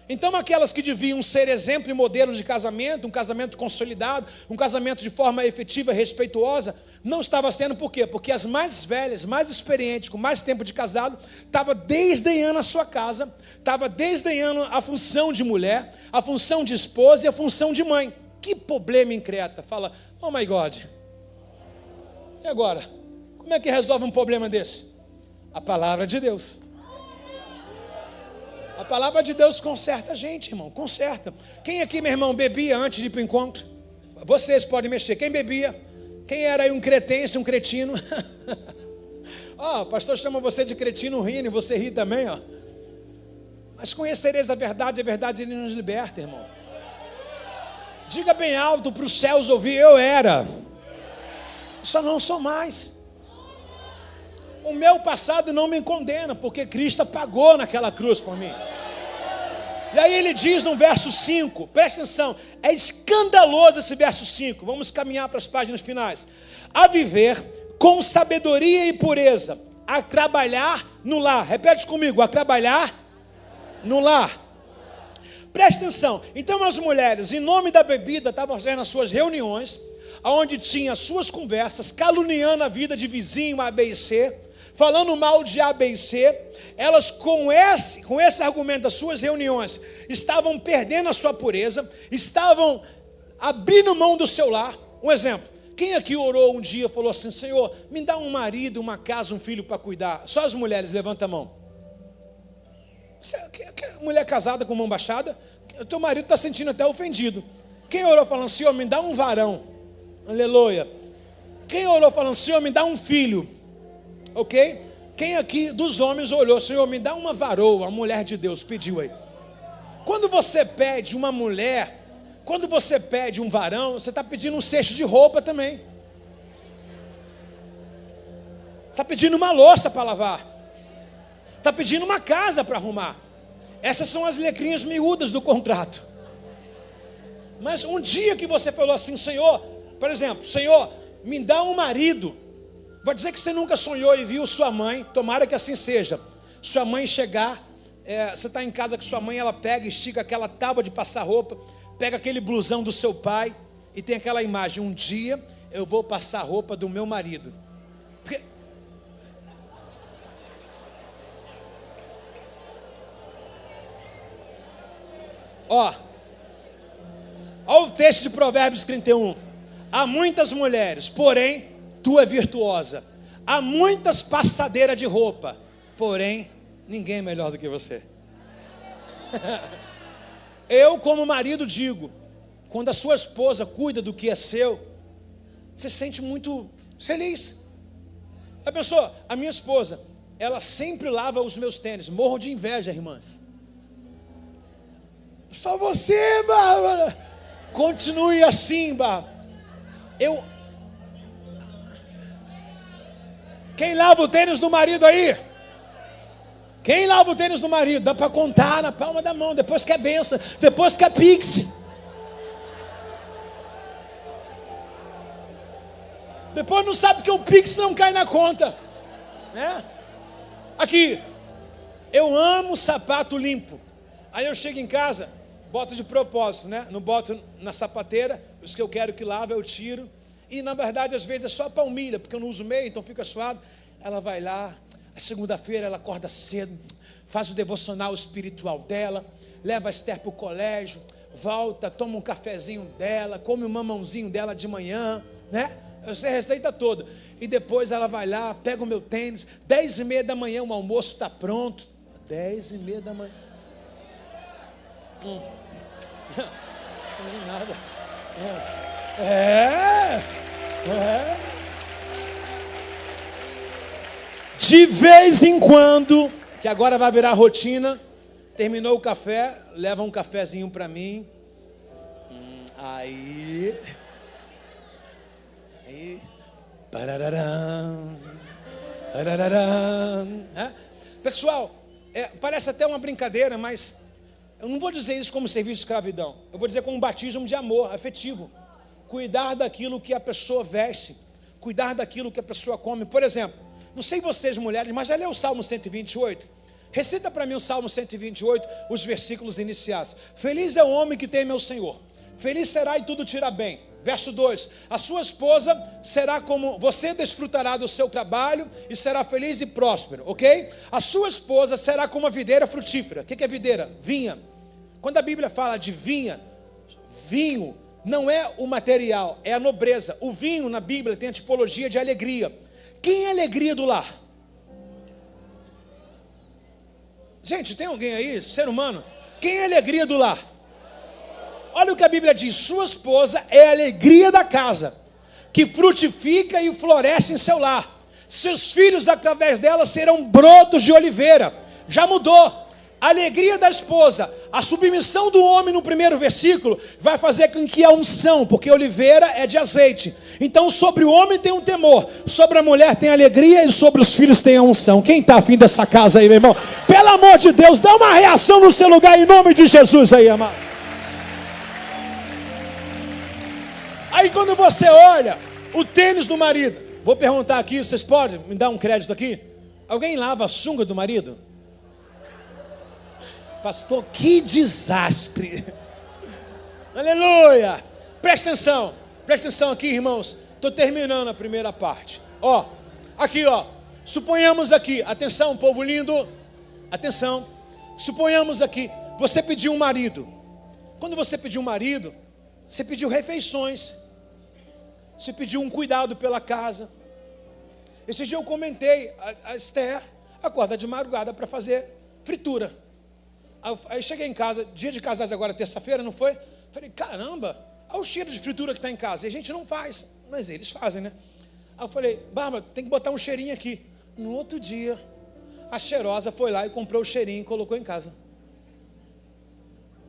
Então aquelas que deviam ser exemplo e modelo de casamento, um casamento consolidado, um casamento de forma efetiva e respeituosa, não estava sendo. Por quê? Porque as mais velhas, mais experientes, com mais tempo de casado, estavam desdenhando a sua casa, estavam desdenhando a função de mulher, a função de esposa e a função de mãe. Que problema increta. Fala, oh my God. E agora? Como é que resolve um problema desse? A palavra de Deus. A palavra de Deus conserta a gente, irmão, conserta. Quem aqui, meu irmão, bebia antes de ir para o encontro? Vocês podem mexer. Quem bebia? Quem era aí um cretense, um cretino? Ó, o pastor chama você de cretino rindo, e você ri também, ó. Mas conhecereis a verdade ele nos liberta, irmão. Diga bem alto para os céus ouvir: eu era, só não sou mais. O meu passado não me condena, porque Cristo pagou naquela cruz por mim. E aí ele diz no verso 5, presta atenção, é escandaloso esse verso 5, vamos caminhar para as páginas finais. A viver com sabedoria e pureza, a trabalhar no lar. Repete comigo: a trabalhar no lar. Presta atenção. Então as mulheres, em nome da bebida, estavam fazendo as suas reuniões, onde tinha as suas conversas, caluniando a vida de vizinho A, B e C, falando mal de A, B e C. Elas com esse argumento das suas reuniões estavam perdendo a sua pureza, estavam abrindo mão do seu lar. Um exemplo: Quem aqui orou um dia e falou assim: Senhor, me dá um marido, uma casa, um filho para cuidar? Só as mulheres, levanta a mão. Mulher casada com mão baixada, o teu marido está sentindo até ofendido. Quem orou falando: Senhor, me dá um varão? Aleluia. Quem orou falando: Senhor, me dá um filho? Ok? Quem aqui dos homens olhou: Senhor, me dá uma varoa, a mulher de Deus? Pediu aí. Quando você pede uma mulher, quando você pede um varão, você está pedindo um cesto de roupa também. Você está pedindo uma louça para lavar. Está pedindo uma casa para arrumar. Essas são as letrinhas miúdas do contrato. Mas um dia que você falou assim: Senhor, por exemplo, Senhor, me dá um marido. Vai dizer que você nunca sonhou e viu sua mãe, tomara que assim seja. Sua mãe chegar, você está em casa com sua mãe, ela pega, estica aquela tábua de passar roupa, pega aquele blusão do seu pai e tem aquela imagem: um dia eu vou passar a roupa do meu marido. Porque olha o texto de Provérbios 31. Há muitas mulheres, porém tu é virtuosa. Há muitas passadeiras de roupa, porém ninguém é melhor do que você. Eu, como marido, digo: quando a sua esposa cuida do que é seu, você se sente muito feliz. A pessoa, a minha esposa, ela sempre lava os meus tênis. Morro de inveja, irmãs. Só você, Bárbara. Continue assim, Bárbara. Quem lava o tênis do marido aí? Quem lava o tênis do marido? Dá para contar na palma da mão. Depois que é benção, depois que é pix. Depois não sabe que o pix não cai na conta, né? Aqui, eu amo sapato limpo. Aí eu chego em casa, boto de propósito, né? Não boto na sapateira. Os que eu quero que lave eu tiro. E na verdade às vezes é só palmilha, porque eu não uso meia, então fica suado. Ela vai lá, a segunda-feira ela acorda cedo, faz o devocional espiritual dela, leva a Esther para o colégio, volta, toma um cafezinho dela, come um mamãozinho dela de manhã, né? Eu sei a receita toda. E depois ela vai lá, pega o meu tênis, 10h30 da manhã o almoço está pronto. 10h30 da manhã. Não vi nada. De vez em quando, que agora vai virar rotina, terminou o café, leva um cafezinho para mim. Aí. Pessoal, parece até uma brincadeira, mas eu não vou dizer isso como serviço de escravidão. Eu vou dizer como um batismo de amor afetivo. Cuidar daquilo que a pessoa veste, cuidar daquilo que a pessoa come. Por exemplo, não sei vocês mulheres, mas já leu o Salmo 128? Recita para mim o Salmo 128, os versículos iniciais. Feliz é o homem que teme ao Senhor, feliz será e tudo te irá bem. Verso 2, a sua esposa será como, você desfrutará do seu trabalho e será feliz e próspero, ok? A sua esposa será como a videira frutífera. O que é videira? Vinha. Quando a Bíblia fala de vinha, vinho não é o material, é a nobreza. O vinho na Bíblia tem a tipologia de alegria. Quem é a alegria do lar? Gente, tem alguém aí, ser humano? Quem é a alegria do lar? Olha o que a Bíblia diz: sua esposa é a alegria da casa, que frutifica e floresce em seu lar. Seus filhos através dela serão brotos de oliveira. Já mudou. A alegria da esposa, a submissão do homem no primeiro versículo vai fazer com que a unção, porque oliveira é de azeite. Então sobre o homem tem um temor, sobre a mulher tem alegria e sobre os filhos tem a unção. Quem está afim dessa casa aí, meu irmão? Pelo amor de Deus, dá uma reação no seu lugar em nome de Jesus aí, amado. Aí quando você olha o tênis do marido, vou perguntar aqui, vocês podem me dar um crédito aqui? Alguém lava a sunga do marido? Pastor, que desastre. Aleluia. Presta atenção aqui, irmãos. Estou terminando a primeira parte. Aqui, suponhamos aqui, atenção, povo lindo, atenção. Suponhamos aqui, você pediu um marido. Quando você pediu um marido, você pediu refeições. se pediu um cuidado pela casa. Esse dia eu comentei, a Esther acorda de madrugada para fazer fritura. Aí cheguei em casa, dia de casais agora, terça-feira, não foi? Falei, caramba, olha o cheiro de fritura que está em casa. E a gente não faz, mas eles fazem, né? Aí eu falei, Bárbara, tem que botar um cheirinho aqui. No outro dia, a cheirosa foi lá e comprou o cheirinho e colocou em casa.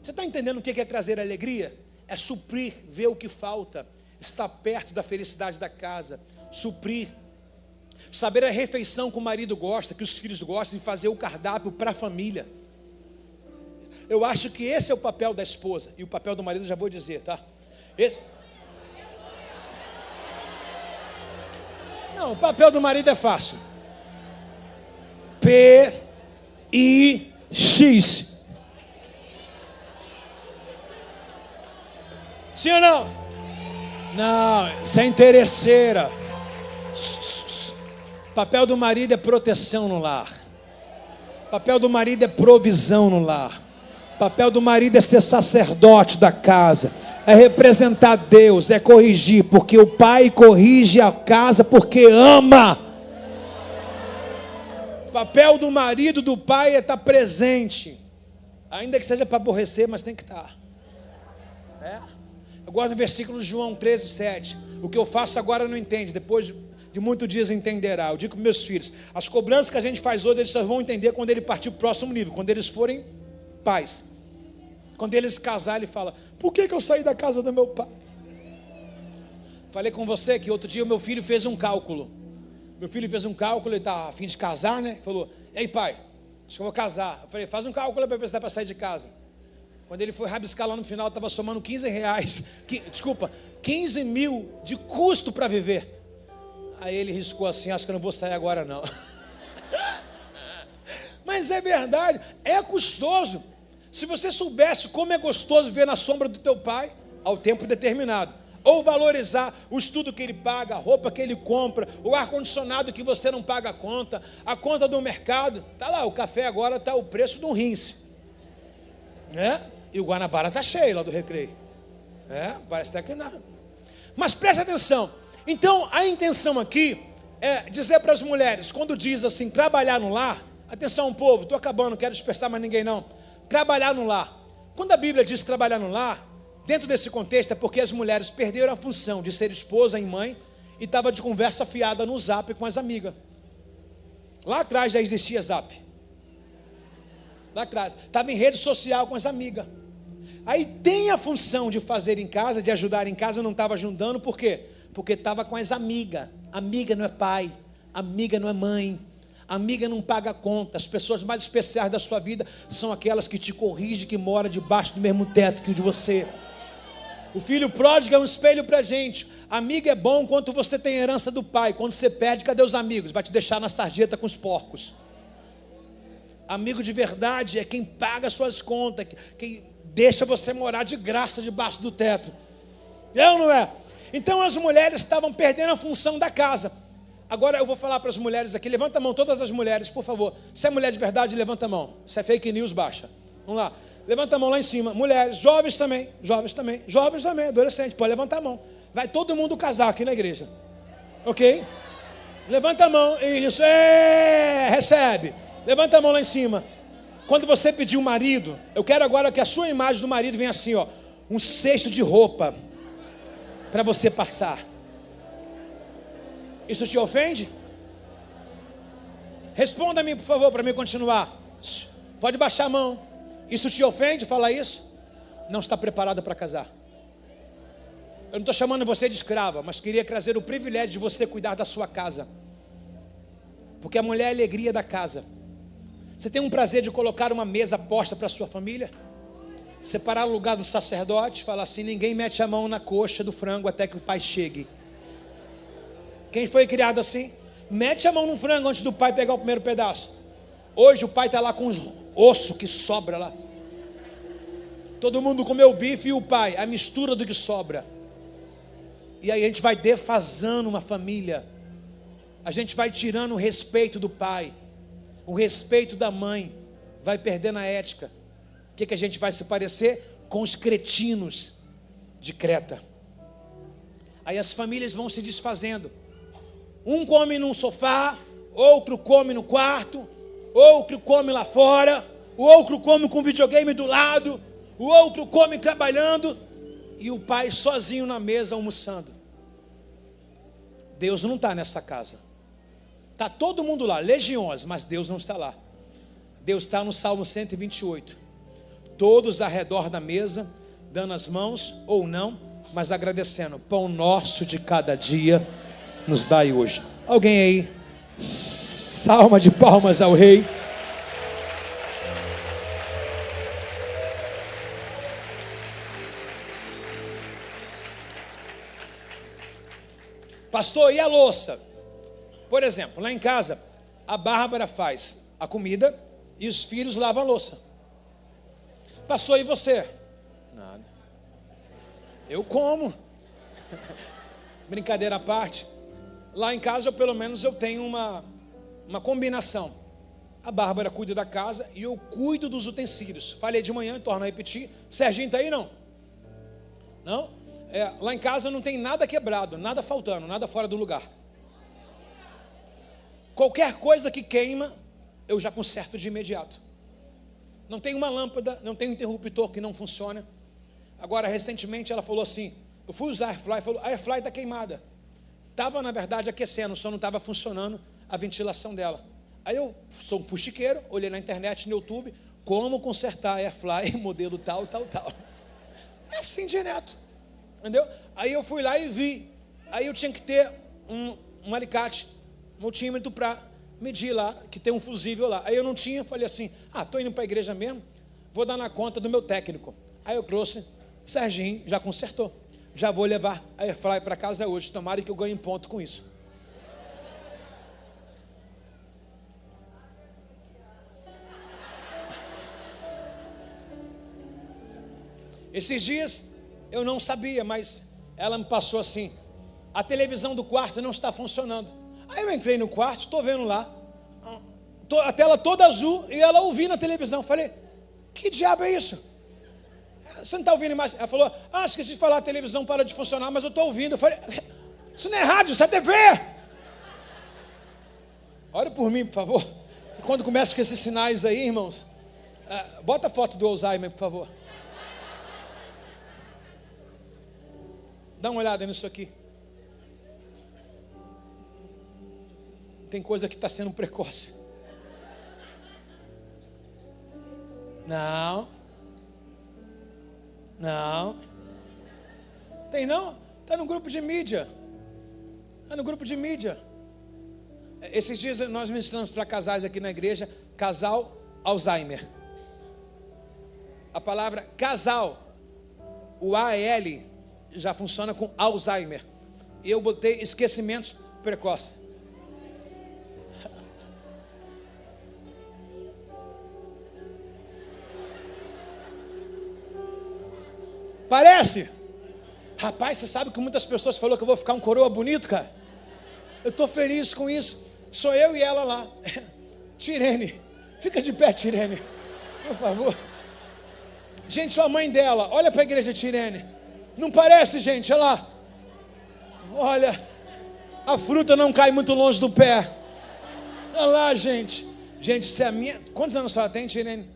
Você está entendendo o que é trazer alegria? É suprir, ver o que falta, estar perto da felicidade da casa, suprir, saber a refeição que o marido gosta, que os filhos gostam, de fazer o cardápio para a família. Eu acho que esse é o papel da esposa, e o papel do marido eu já vou dizer, tá? Não, o papel do marido é fácil. P-I-X. Sim ou não? Não, isso é interesseira. O papel do marido é proteção no lar. O papel do marido é provisão no lar. O papel do marido é ser sacerdote da casa. É representar Deus, é corrigir. Porque o pai corrige a casa porque ama. O papel do marido, do pai é estar presente. Ainda que seja para aborrecer, mas tem que estar. Eu gosto do versículo de João 13:7. O que eu faço agora não entende, depois de muitos dias entenderá. Eu digo para meus filhos, as cobranças que a gente faz hoje, eles só vão entender quando ele partir para o próximo nível, quando eles forem pais. Quando eles casarem, ele fala, por que eu saí da casa do meu pai? Falei com você que outro dia o meu filho fez um cálculo. Meu filho fez um cálculo, ele está a fim de casar, né? Falou, ei pai, acho que eu vou casar. Eu falei, faz um cálculo para ver se dá para sair de casa. Quando ele foi rabiscar lá no final, estava somando 15 reais, 15 mil de custo para viver. Aí ele riscou assim, acho que eu não vou sair agora não. Mas é verdade, é custoso. Se você soubesse como é gostoso viver na sombra do teu pai, ao tempo determinado, ou valorizar o estudo que ele paga, a roupa que ele compra, o ar-condicionado que você não paga a conta do mercado, está lá, o café agora está o preço de um rinse, né? E o Guanabara está cheio lá do Recreio, parece até que não. Mas preste atenção, então a intenção aqui é dizer para as mulheres, quando diz assim, trabalhar no lar, atenção povo, estou acabando, não quero dispersar mais ninguém não, trabalhar no lar, quando a Bíblia diz trabalhar no lar, dentro desse contexto é porque as mulheres perderam a função de ser esposa e mãe e estava de conversa fiada no Zap com as amigas. Lá atrás já existia Zap. Lá atrás, estava em rede social com as amigas. Aí tem a função de fazer em casa, de ajudar em casa, não estava ajudando, por quê? Porque estava com as amigas. Amiga não é pai, amiga não é mãe, amiga não paga conta. As pessoas mais especiais da sua vida são aquelas que te corrigem, que moram debaixo do mesmo teto que o de você. O filho pródigo é um espelho para a gente. Amigo é bom quando você tem herança do pai. Quando você perde, cadê os amigos? Vai te deixar na sarjeta com os porcos. Amigo de verdade é quem paga as suas contas, quem deixa você morar de graça debaixo do teto. É ou não é? Então as mulheres estavam perdendo a função da casa. Agora eu vou falar para as mulheres aqui. Levanta a mão, todas as mulheres, por favor. Se é mulher de verdade, levanta a mão. Se é fake news, baixa. Vamos lá. Levanta a mão lá em cima. Mulheres, jovens também, adolescentes, pode levantar a mão. Vai todo mundo casar aqui na igreja. Ok? Levanta a mão, isso, recebe. Levanta a mão lá em cima. Quando você pedir um marido, eu quero agora que a sua imagem do marido venha assim, ó, um cesto de roupa para você passar. Isso te ofende? Responda-me, por favor, para mim continuar. Pode baixar a mão. Isso te ofende falar isso? Não está preparada para casar. Eu não estou chamando você de escrava, mas queria trazer o privilégio de você cuidar da sua casa. Porque a mulher é a alegria da casa. Você tem um prazer de colocar uma mesa posta para a sua família? Separar o lugar do sacerdote, falar assim, ninguém mete a mão na coxa do frango até que o pai chegue. Quem foi criado assim? Mete a mão no frango antes do pai pegar o primeiro pedaço. Hoje o pai está lá com os osso que sobra lá. Todo mundo comeu bife e o pai, a mistura do que sobra. E aí a gente vai defasando uma família. A gente vai tirando o respeito do pai, o respeito da mãe, vai perdendo a ética. O que a gente vai se parecer? Com os cretinos de Creta. Aí as famílias vão se desfazendo. Um come num sofá, outro come no quarto, outro come lá fora, o outro come com videogame do lado, o outro come trabalhando, e o pai sozinho na mesa almoçando. Deus não está nessa casa. Está todo mundo lá, legiões, mas Deus não está lá. Deus está no Salmo 128. Todos ao redor da mesa, dando as mãos ou não, mas agradecendo. Pão nosso de cada dia nos dai hoje. Alguém aí? Salva de palmas ao Rei. Pastor, e a louça? Por exemplo, lá em casa, a Bárbara faz a comida e os filhos lavam a louça. Pastor, e você? Nada. Eu como. Brincadeira à parte. Lá em casa, pelo menos, eu tenho uma combinação. A Bárbara cuida da casa e eu cuido dos utensílios. Falei de manhã, torno a repetir. Serginho está aí, não? Não? Lá em casa não tem nada quebrado, nada faltando, nada fora do lugar. Qualquer coisa que queima, eu já conserto de imediato. Não tem uma lâmpada, não tem um interruptor que não funciona. Agora, recentemente, ela falou assim, eu fui usar a Airfly, falou, a Airfly está queimada. Estava, na verdade, aquecendo, só não estava funcionando a ventilação dela. Aí eu sou um fuxiqueiro, olhei na internet, no YouTube, como consertar a Airfly, modelo tal, tal, tal. É assim direto, entendeu? Aí eu fui lá e vi. Aí eu tinha que ter um alicate, um multímetro para medir lá, que tem um fusível lá. Aí eu não tinha, falei assim, estou indo para a igreja mesmo, vou dar na conta do meu técnico. Aí eu trouxe, Serginho já consertou. Já vou levar a Airfly para casa hoje, tomara que eu ganhe ponto com isso. Esses dias eu não sabia, mas ela me passou assim, a televisão do quarto não está funcionando. Aí eu entrei no quarto, estou vendo lá, a tela toda azul e ela ouvindo a televisão. Falei, que diabo é isso? Você não está ouvindo mais? Ela falou, esqueci de falar, a televisão para de funcionar, mas eu estou ouvindo. Eu falei, isso não é rádio, isso é TV. Ore por mim, por favor. E quando começa com esses sinais aí, irmãos, bota a foto do Alzheimer, por favor. Dá uma olhada nisso aqui. Tem coisa que está sendo precoce. Não. Tem não? Está no grupo de mídia. Está no grupo de mídia. Esses dias nós ministramos para casais aqui na igreja, casal Alzheimer. A palavra casal, o AL, já funciona com Alzheimer. E eu botei esquecimentos precoces. Parece? Rapaz, você sabe que muitas pessoas falaram que eu vou ficar um coroa bonito, cara? Eu estou feliz com isso. Sou eu e ela lá. Tirene, fica de pé, Tirene, por favor. Gente, sua mãe dela, olha para a igreja, Tirene. Não parece, gente, olha lá. Olha, a fruta não cai muito longe do pé. Olha lá, gente. Gente, se a minha... Quantos anos ela tem, Tirene?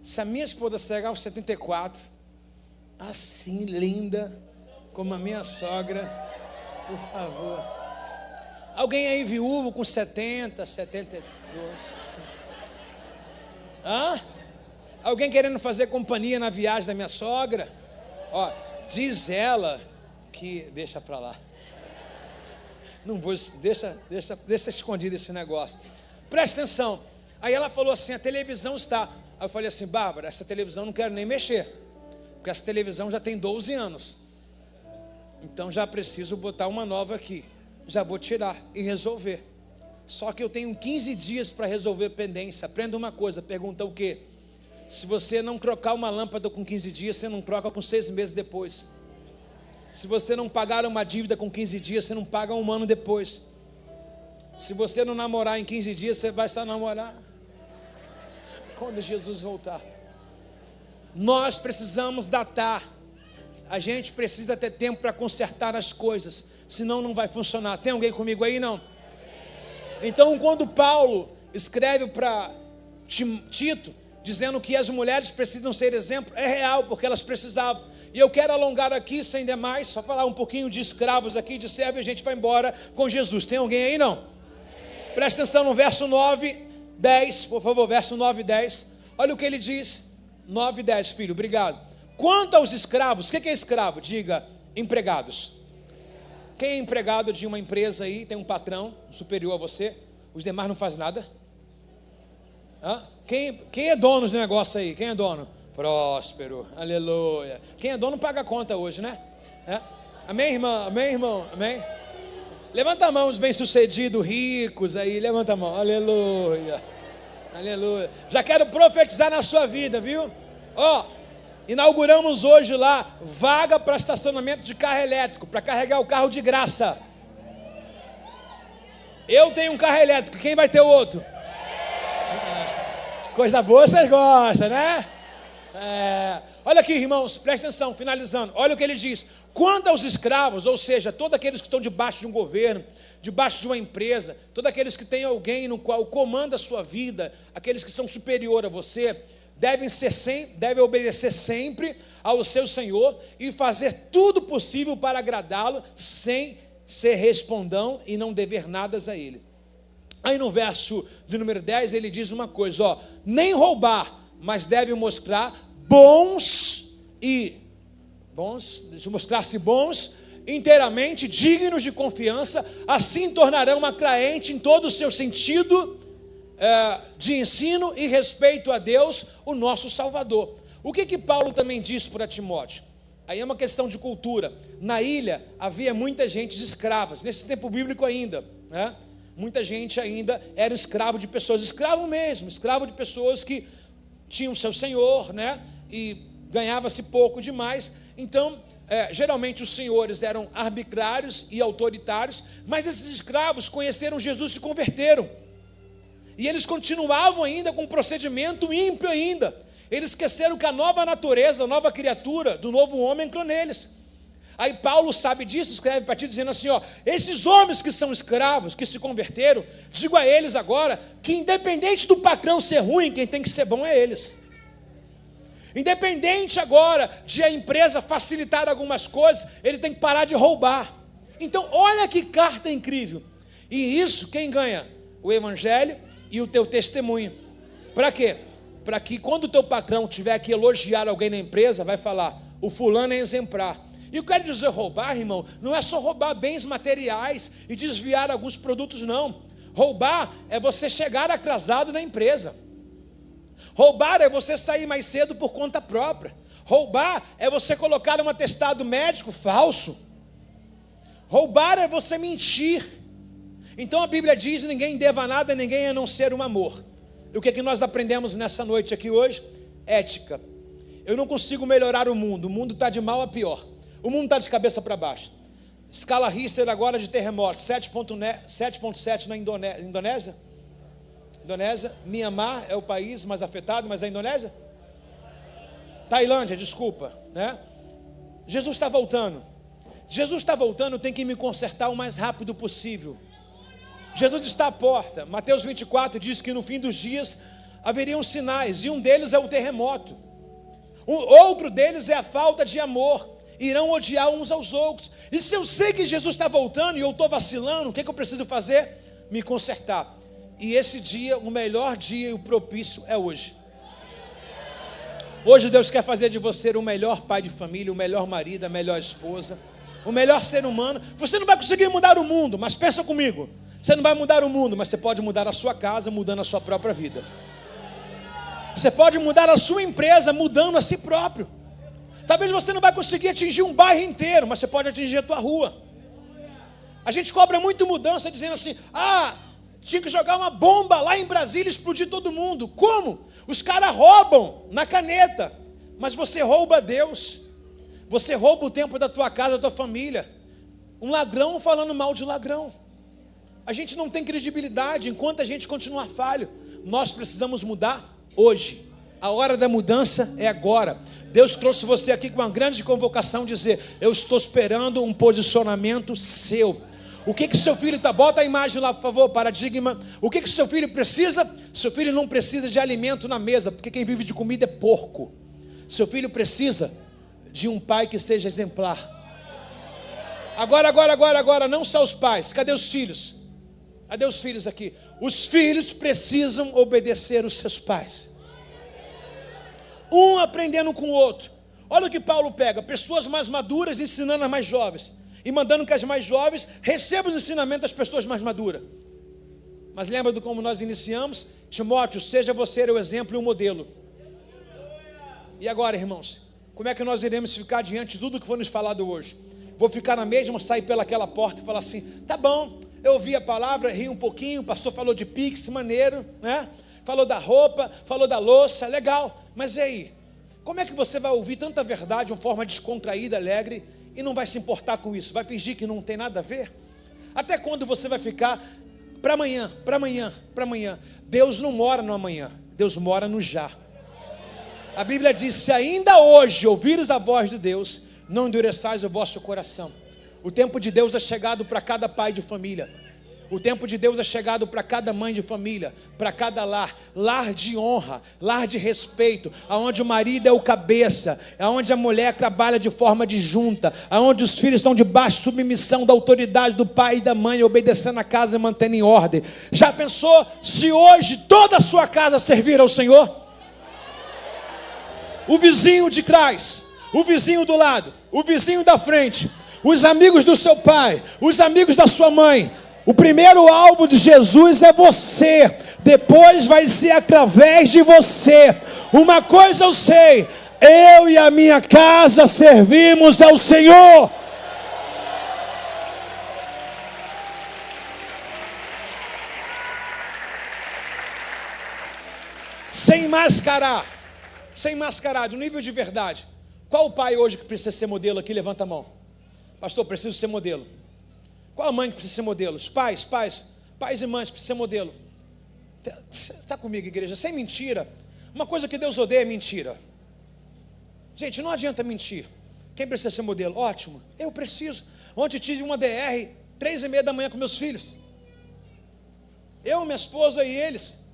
Se a minha esposa chegar aos 74, assim, linda, como a minha sogra, por favor. Alguém aí viúvo com 70, 72, assim. Alguém querendo fazer companhia na viagem da minha sogra? Ó, diz ela que... Deixa pra lá. Não vou... Deixa escondido esse negócio. Presta atenção. Aí ela falou assim, a televisão está... Aí eu falei assim, Bárbara, essa televisão não quero nem mexer. Porque essa televisão já tem 12 anos. Então já preciso botar uma nova aqui. Já vou tirar e resolver. Só que eu tenho 15 dias para resolver pendência. Aprenda uma coisa, pergunta o quê? Se você não trocar uma lâmpada com 15 dias, você não troca com 6 meses depois. Se você não pagar uma dívida com 15 dias, você não paga um ano depois. Se você não namorar em 15 dias, você vai estar namorar quando Jesus voltar. Nós precisamos datar. a gente precisa ter tempo para consertar as coisas, senão não vai funcionar. Tem alguém comigo aí, não? Então, quando Paulo escreve para Tito, dizendo que as mulheres precisam ser exemplo, é real, porque elas precisavam. E eu quero alongar aqui, sem demais, só falar um pouquinho de escravos aqui, de servo, e a gente vai embora com Jesus. Tem alguém aí, não? Presta atenção no verso 9, 10, por favor, verso 9 e 10. Olha o que ele diz, 9 e 10, filho, obrigado. Quanto aos escravos, o que é escravo? Diga, empregados. Quem é empregado de uma empresa aí, tem um patrão superior a você, os demais não fazem nada? Hã? Quem é dono do negócio aí? Quem é dono? Próspero, aleluia. Quem é dono paga a conta hoje, né? É? Amém, irmã? Amém, irmão? Amém? Levanta a mão os bem-sucedidos, ricos aí, levanta a mão, aleluia. Aleluia. Já quero profetizar na sua vida, viu? Ó, inauguramos hoje lá vaga para estacionamento de carro elétrico, para carregar o carro de graça. Eu tenho um carro elétrico, quem vai ter o outro? Coisa boa vocês gostam, né? Olha aqui, irmãos, presta atenção, finalizando. Olha o que ele diz. Quanto aos escravos, ou seja, todos aqueles que estão debaixo de um governo, debaixo de uma empresa, todos aqueles que têm alguém no qual comanda a sua vida, aqueles que são superior a você, devem obedecer sempre ao seu Senhor e fazer tudo possível para agradá-lo, sem ser respondão e não dever nada a ele. Aí no verso de número 10 ele diz uma coisa, ó, nem roubar, mas deve mostrar-se bons, inteiramente dignos de confiança, assim tornarão atraente em todo o seu sentido de ensino e respeito a Deus, o nosso Salvador. O que Paulo também diz para Timóteo? Aí é uma questão de cultura. Na ilha havia muita gente escravas, nesse tempo bíblico ainda, né? Muita gente ainda era escravo de pessoas, escravo mesmo, escravo de pessoas que tinham seu senhor, né? E ganhava-se pouco demais. Então, geralmente os senhores eram arbitrários e autoritários, mas esses escravos conheceram Jesus e se converteram. E eles continuavam ainda com um procedimento ímpio ainda. Eles esqueceram que a nova natureza, a nova criatura do novo homem entrou neles. Aí Paulo sabe disso, escreve para ti dizendo assim, ó, esses homens que são escravos, que se converteram, digo a eles agora, que independente do patrão ser ruim, quem tem que ser bom é eles. Independente agora de a empresa facilitar algumas coisas, ele tem que parar de roubar. Então olha que carta incrível. E isso quem ganha? O evangelho e o teu testemunho. Para quê? Para que quando o teu patrão tiver que elogiar alguém na empresa, vai falar, o fulano é exemplar. E eu quero dizer roubar, irmão, não é só roubar bens materiais e desviar alguns produtos, não. Roubar é você chegar atrasado na empresa. Roubar é você sair mais cedo por conta própria. Roubar é você colocar um atestado médico falso. Roubar é você mentir. Então a Bíblia diz, ninguém deva nada a ninguém a não ser um amor. E o que é que nós aprendemos nessa noite aqui hoje? Ética. Eu não consigo melhorar o mundo está de mal a pior. O mundo está de cabeça para baixo. Escala Richter agora de terremoto, 7.7 na Indonésia. Indonésia, Mianmar é o país mais afetado, mas a Indonésia? Tailândia, desculpa, né? Jesus está voltando. Jesus está voltando, tem que me consertar o mais rápido possível. Jesus está à porta. Mateus 24 diz que no fim dos dias haveriam sinais, e um deles é o terremoto. Outro deles é a falta de amor. Irão odiar uns aos outros. E se eu sei que Jesus está voltando e eu estou vacilando, o que eu preciso fazer? Me consertar. E esse dia, o melhor dia e o propício é hoje. Hoje Deus quer fazer de você o melhor pai de família, o melhor marido, a melhor esposa, o melhor ser humano. Você não vai conseguir mudar o mundo, mas pensa comigo, você não vai mudar o mundo, mas você pode mudar a sua casa, mudando a sua própria vida. Você pode mudar a sua empresa, mudando a si próprio. Talvez você não vai conseguir atingir um bairro inteiro, mas você pode atingir a tua rua. A gente cobra muito mudança dizendo assim, tinha que jogar uma bomba lá em Brasília e explodir todo mundo. Como? Os caras roubam na caneta, mas você rouba Deus. Você rouba o tempo da tua casa, da tua família. Um ladrão falando mal de ladrão. A gente não tem credibilidade enquanto a gente continuar falho. Nós precisamos mudar hoje. A hora da mudança é agora. Deus trouxe você aqui com uma grande convocação, dizer: eu estou esperando um posicionamento seu. O que seu filho está? Bota a imagem lá, por favor, paradigma. O que seu filho precisa? Seu filho não precisa de alimento na mesa, porque quem vive de comida é porco. Seu filho precisa de um pai que seja exemplar. Agora, não só os pais. Cadê os filhos? Cadê os filhos aqui? Os filhos precisam obedecer os seus pais. Um aprendendo com o outro. Olha o que Paulo pega: pessoas mais maduras ensinando as mais jovens, e mandando que as mais jovens recebam os ensinamentos das pessoas mais maduras. Mas lembra de como nós iniciamos? Timóteo, seja você o exemplo e o modelo. E agora, irmãos, como é que nós iremos ficar diante de tudo que foi nos falado hoje? Vou ficar na mesma, sair pelaquela porta e falar assim: tá bom, eu ouvi a palavra, ri um pouquinho, o pastor falou de Pix, maneiro, né? Falou da roupa, falou da louça, legal. Mas e aí? Como é que você vai ouvir tanta verdade de uma forma descontraída, alegre, e não vai se importar com isso? Vai fingir que não tem nada a ver? Até quando você vai ficar para amanhã, para amanhã, para amanhã? Deus não mora no amanhã, Deus mora no já. A Bíblia diz: se ainda hoje ouvires a voz de Deus, não endureçais o vosso coração. O tempo de Deus é chegado para cada pai de família. O tempo de Deus é chegado para cada mãe de família, para cada lar. Lar de honra, lar de respeito, aonde o marido é o cabeça, aonde a mulher trabalha de forma disjunta, aonde os filhos estão debaixo de submissão da autoridade do pai e da mãe, obedecendo a casa e mantendo em ordem. Já pensou se hoje toda a sua casa servir ao Senhor? O vizinho de trás, o vizinho do lado, o vizinho da frente, os amigos do seu pai, os amigos da sua mãe. O primeiro alvo de Jesus é você, depois vai ser através de você. Uma coisa eu sei: eu e a minha casa servimos ao Senhor. Sem mascarar, do nível de verdade. Qual o pai hoje que precisa ser modelo aqui? Levanta a mão. Pastor, preciso ser modelo. Qual a mãe que precisa ser modelo? Os pais e mães precisam ser modelo. Você está comigo, igreja? Sem mentira. Uma coisa que Deus odeia é mentira. Gente, não adianta mentir. Quem precisa ser modelo? Ótimo, eu preciso. Ontem tive uma DR, 3:30 da manhã com meus filhos. Eu, minha esposa e eles.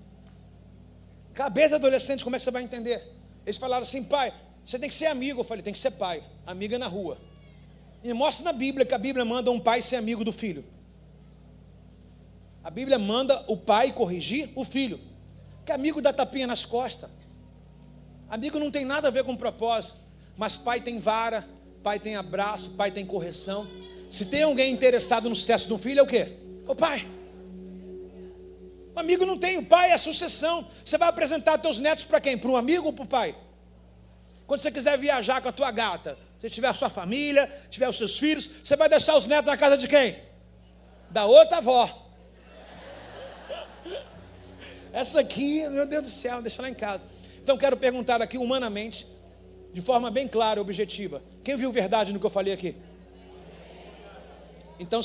Cabeça adolescente, como é que você vai entender? Eles falaram assim: pai, você tem que ser amigo. Eu falei: tem que ser pai. Amigo é na rua. E mostra na Bíblia que a Bíblia manda um pai ser amigo do filho. A Bíblia manda o pai corrigir o filho. Que amigo dá tapinha nas costas. Amigo não tem nada a ver com propósito. Mas pai tem vara, pai tem abraço, pai tem correção. Se tem alguém interessado no sucesso do filho, é o quê? É o pai. O amigo não tem, o pai é a sucessão. Você vai apresentar teus netos para quem? Para um amigo ou para o pai? Quando você quiser viajar com a tua gata, se tiver a sua família, tiver os seus filhos, você vai deixar os netos na casa de quem? Da outra avó. Essa aqui, meu Deus do céu, deixa lá em casa. Então quero perguntar aqui humanamente, de forma bem clara e objetiva: quem viu verdade no que eu falei aqui? Então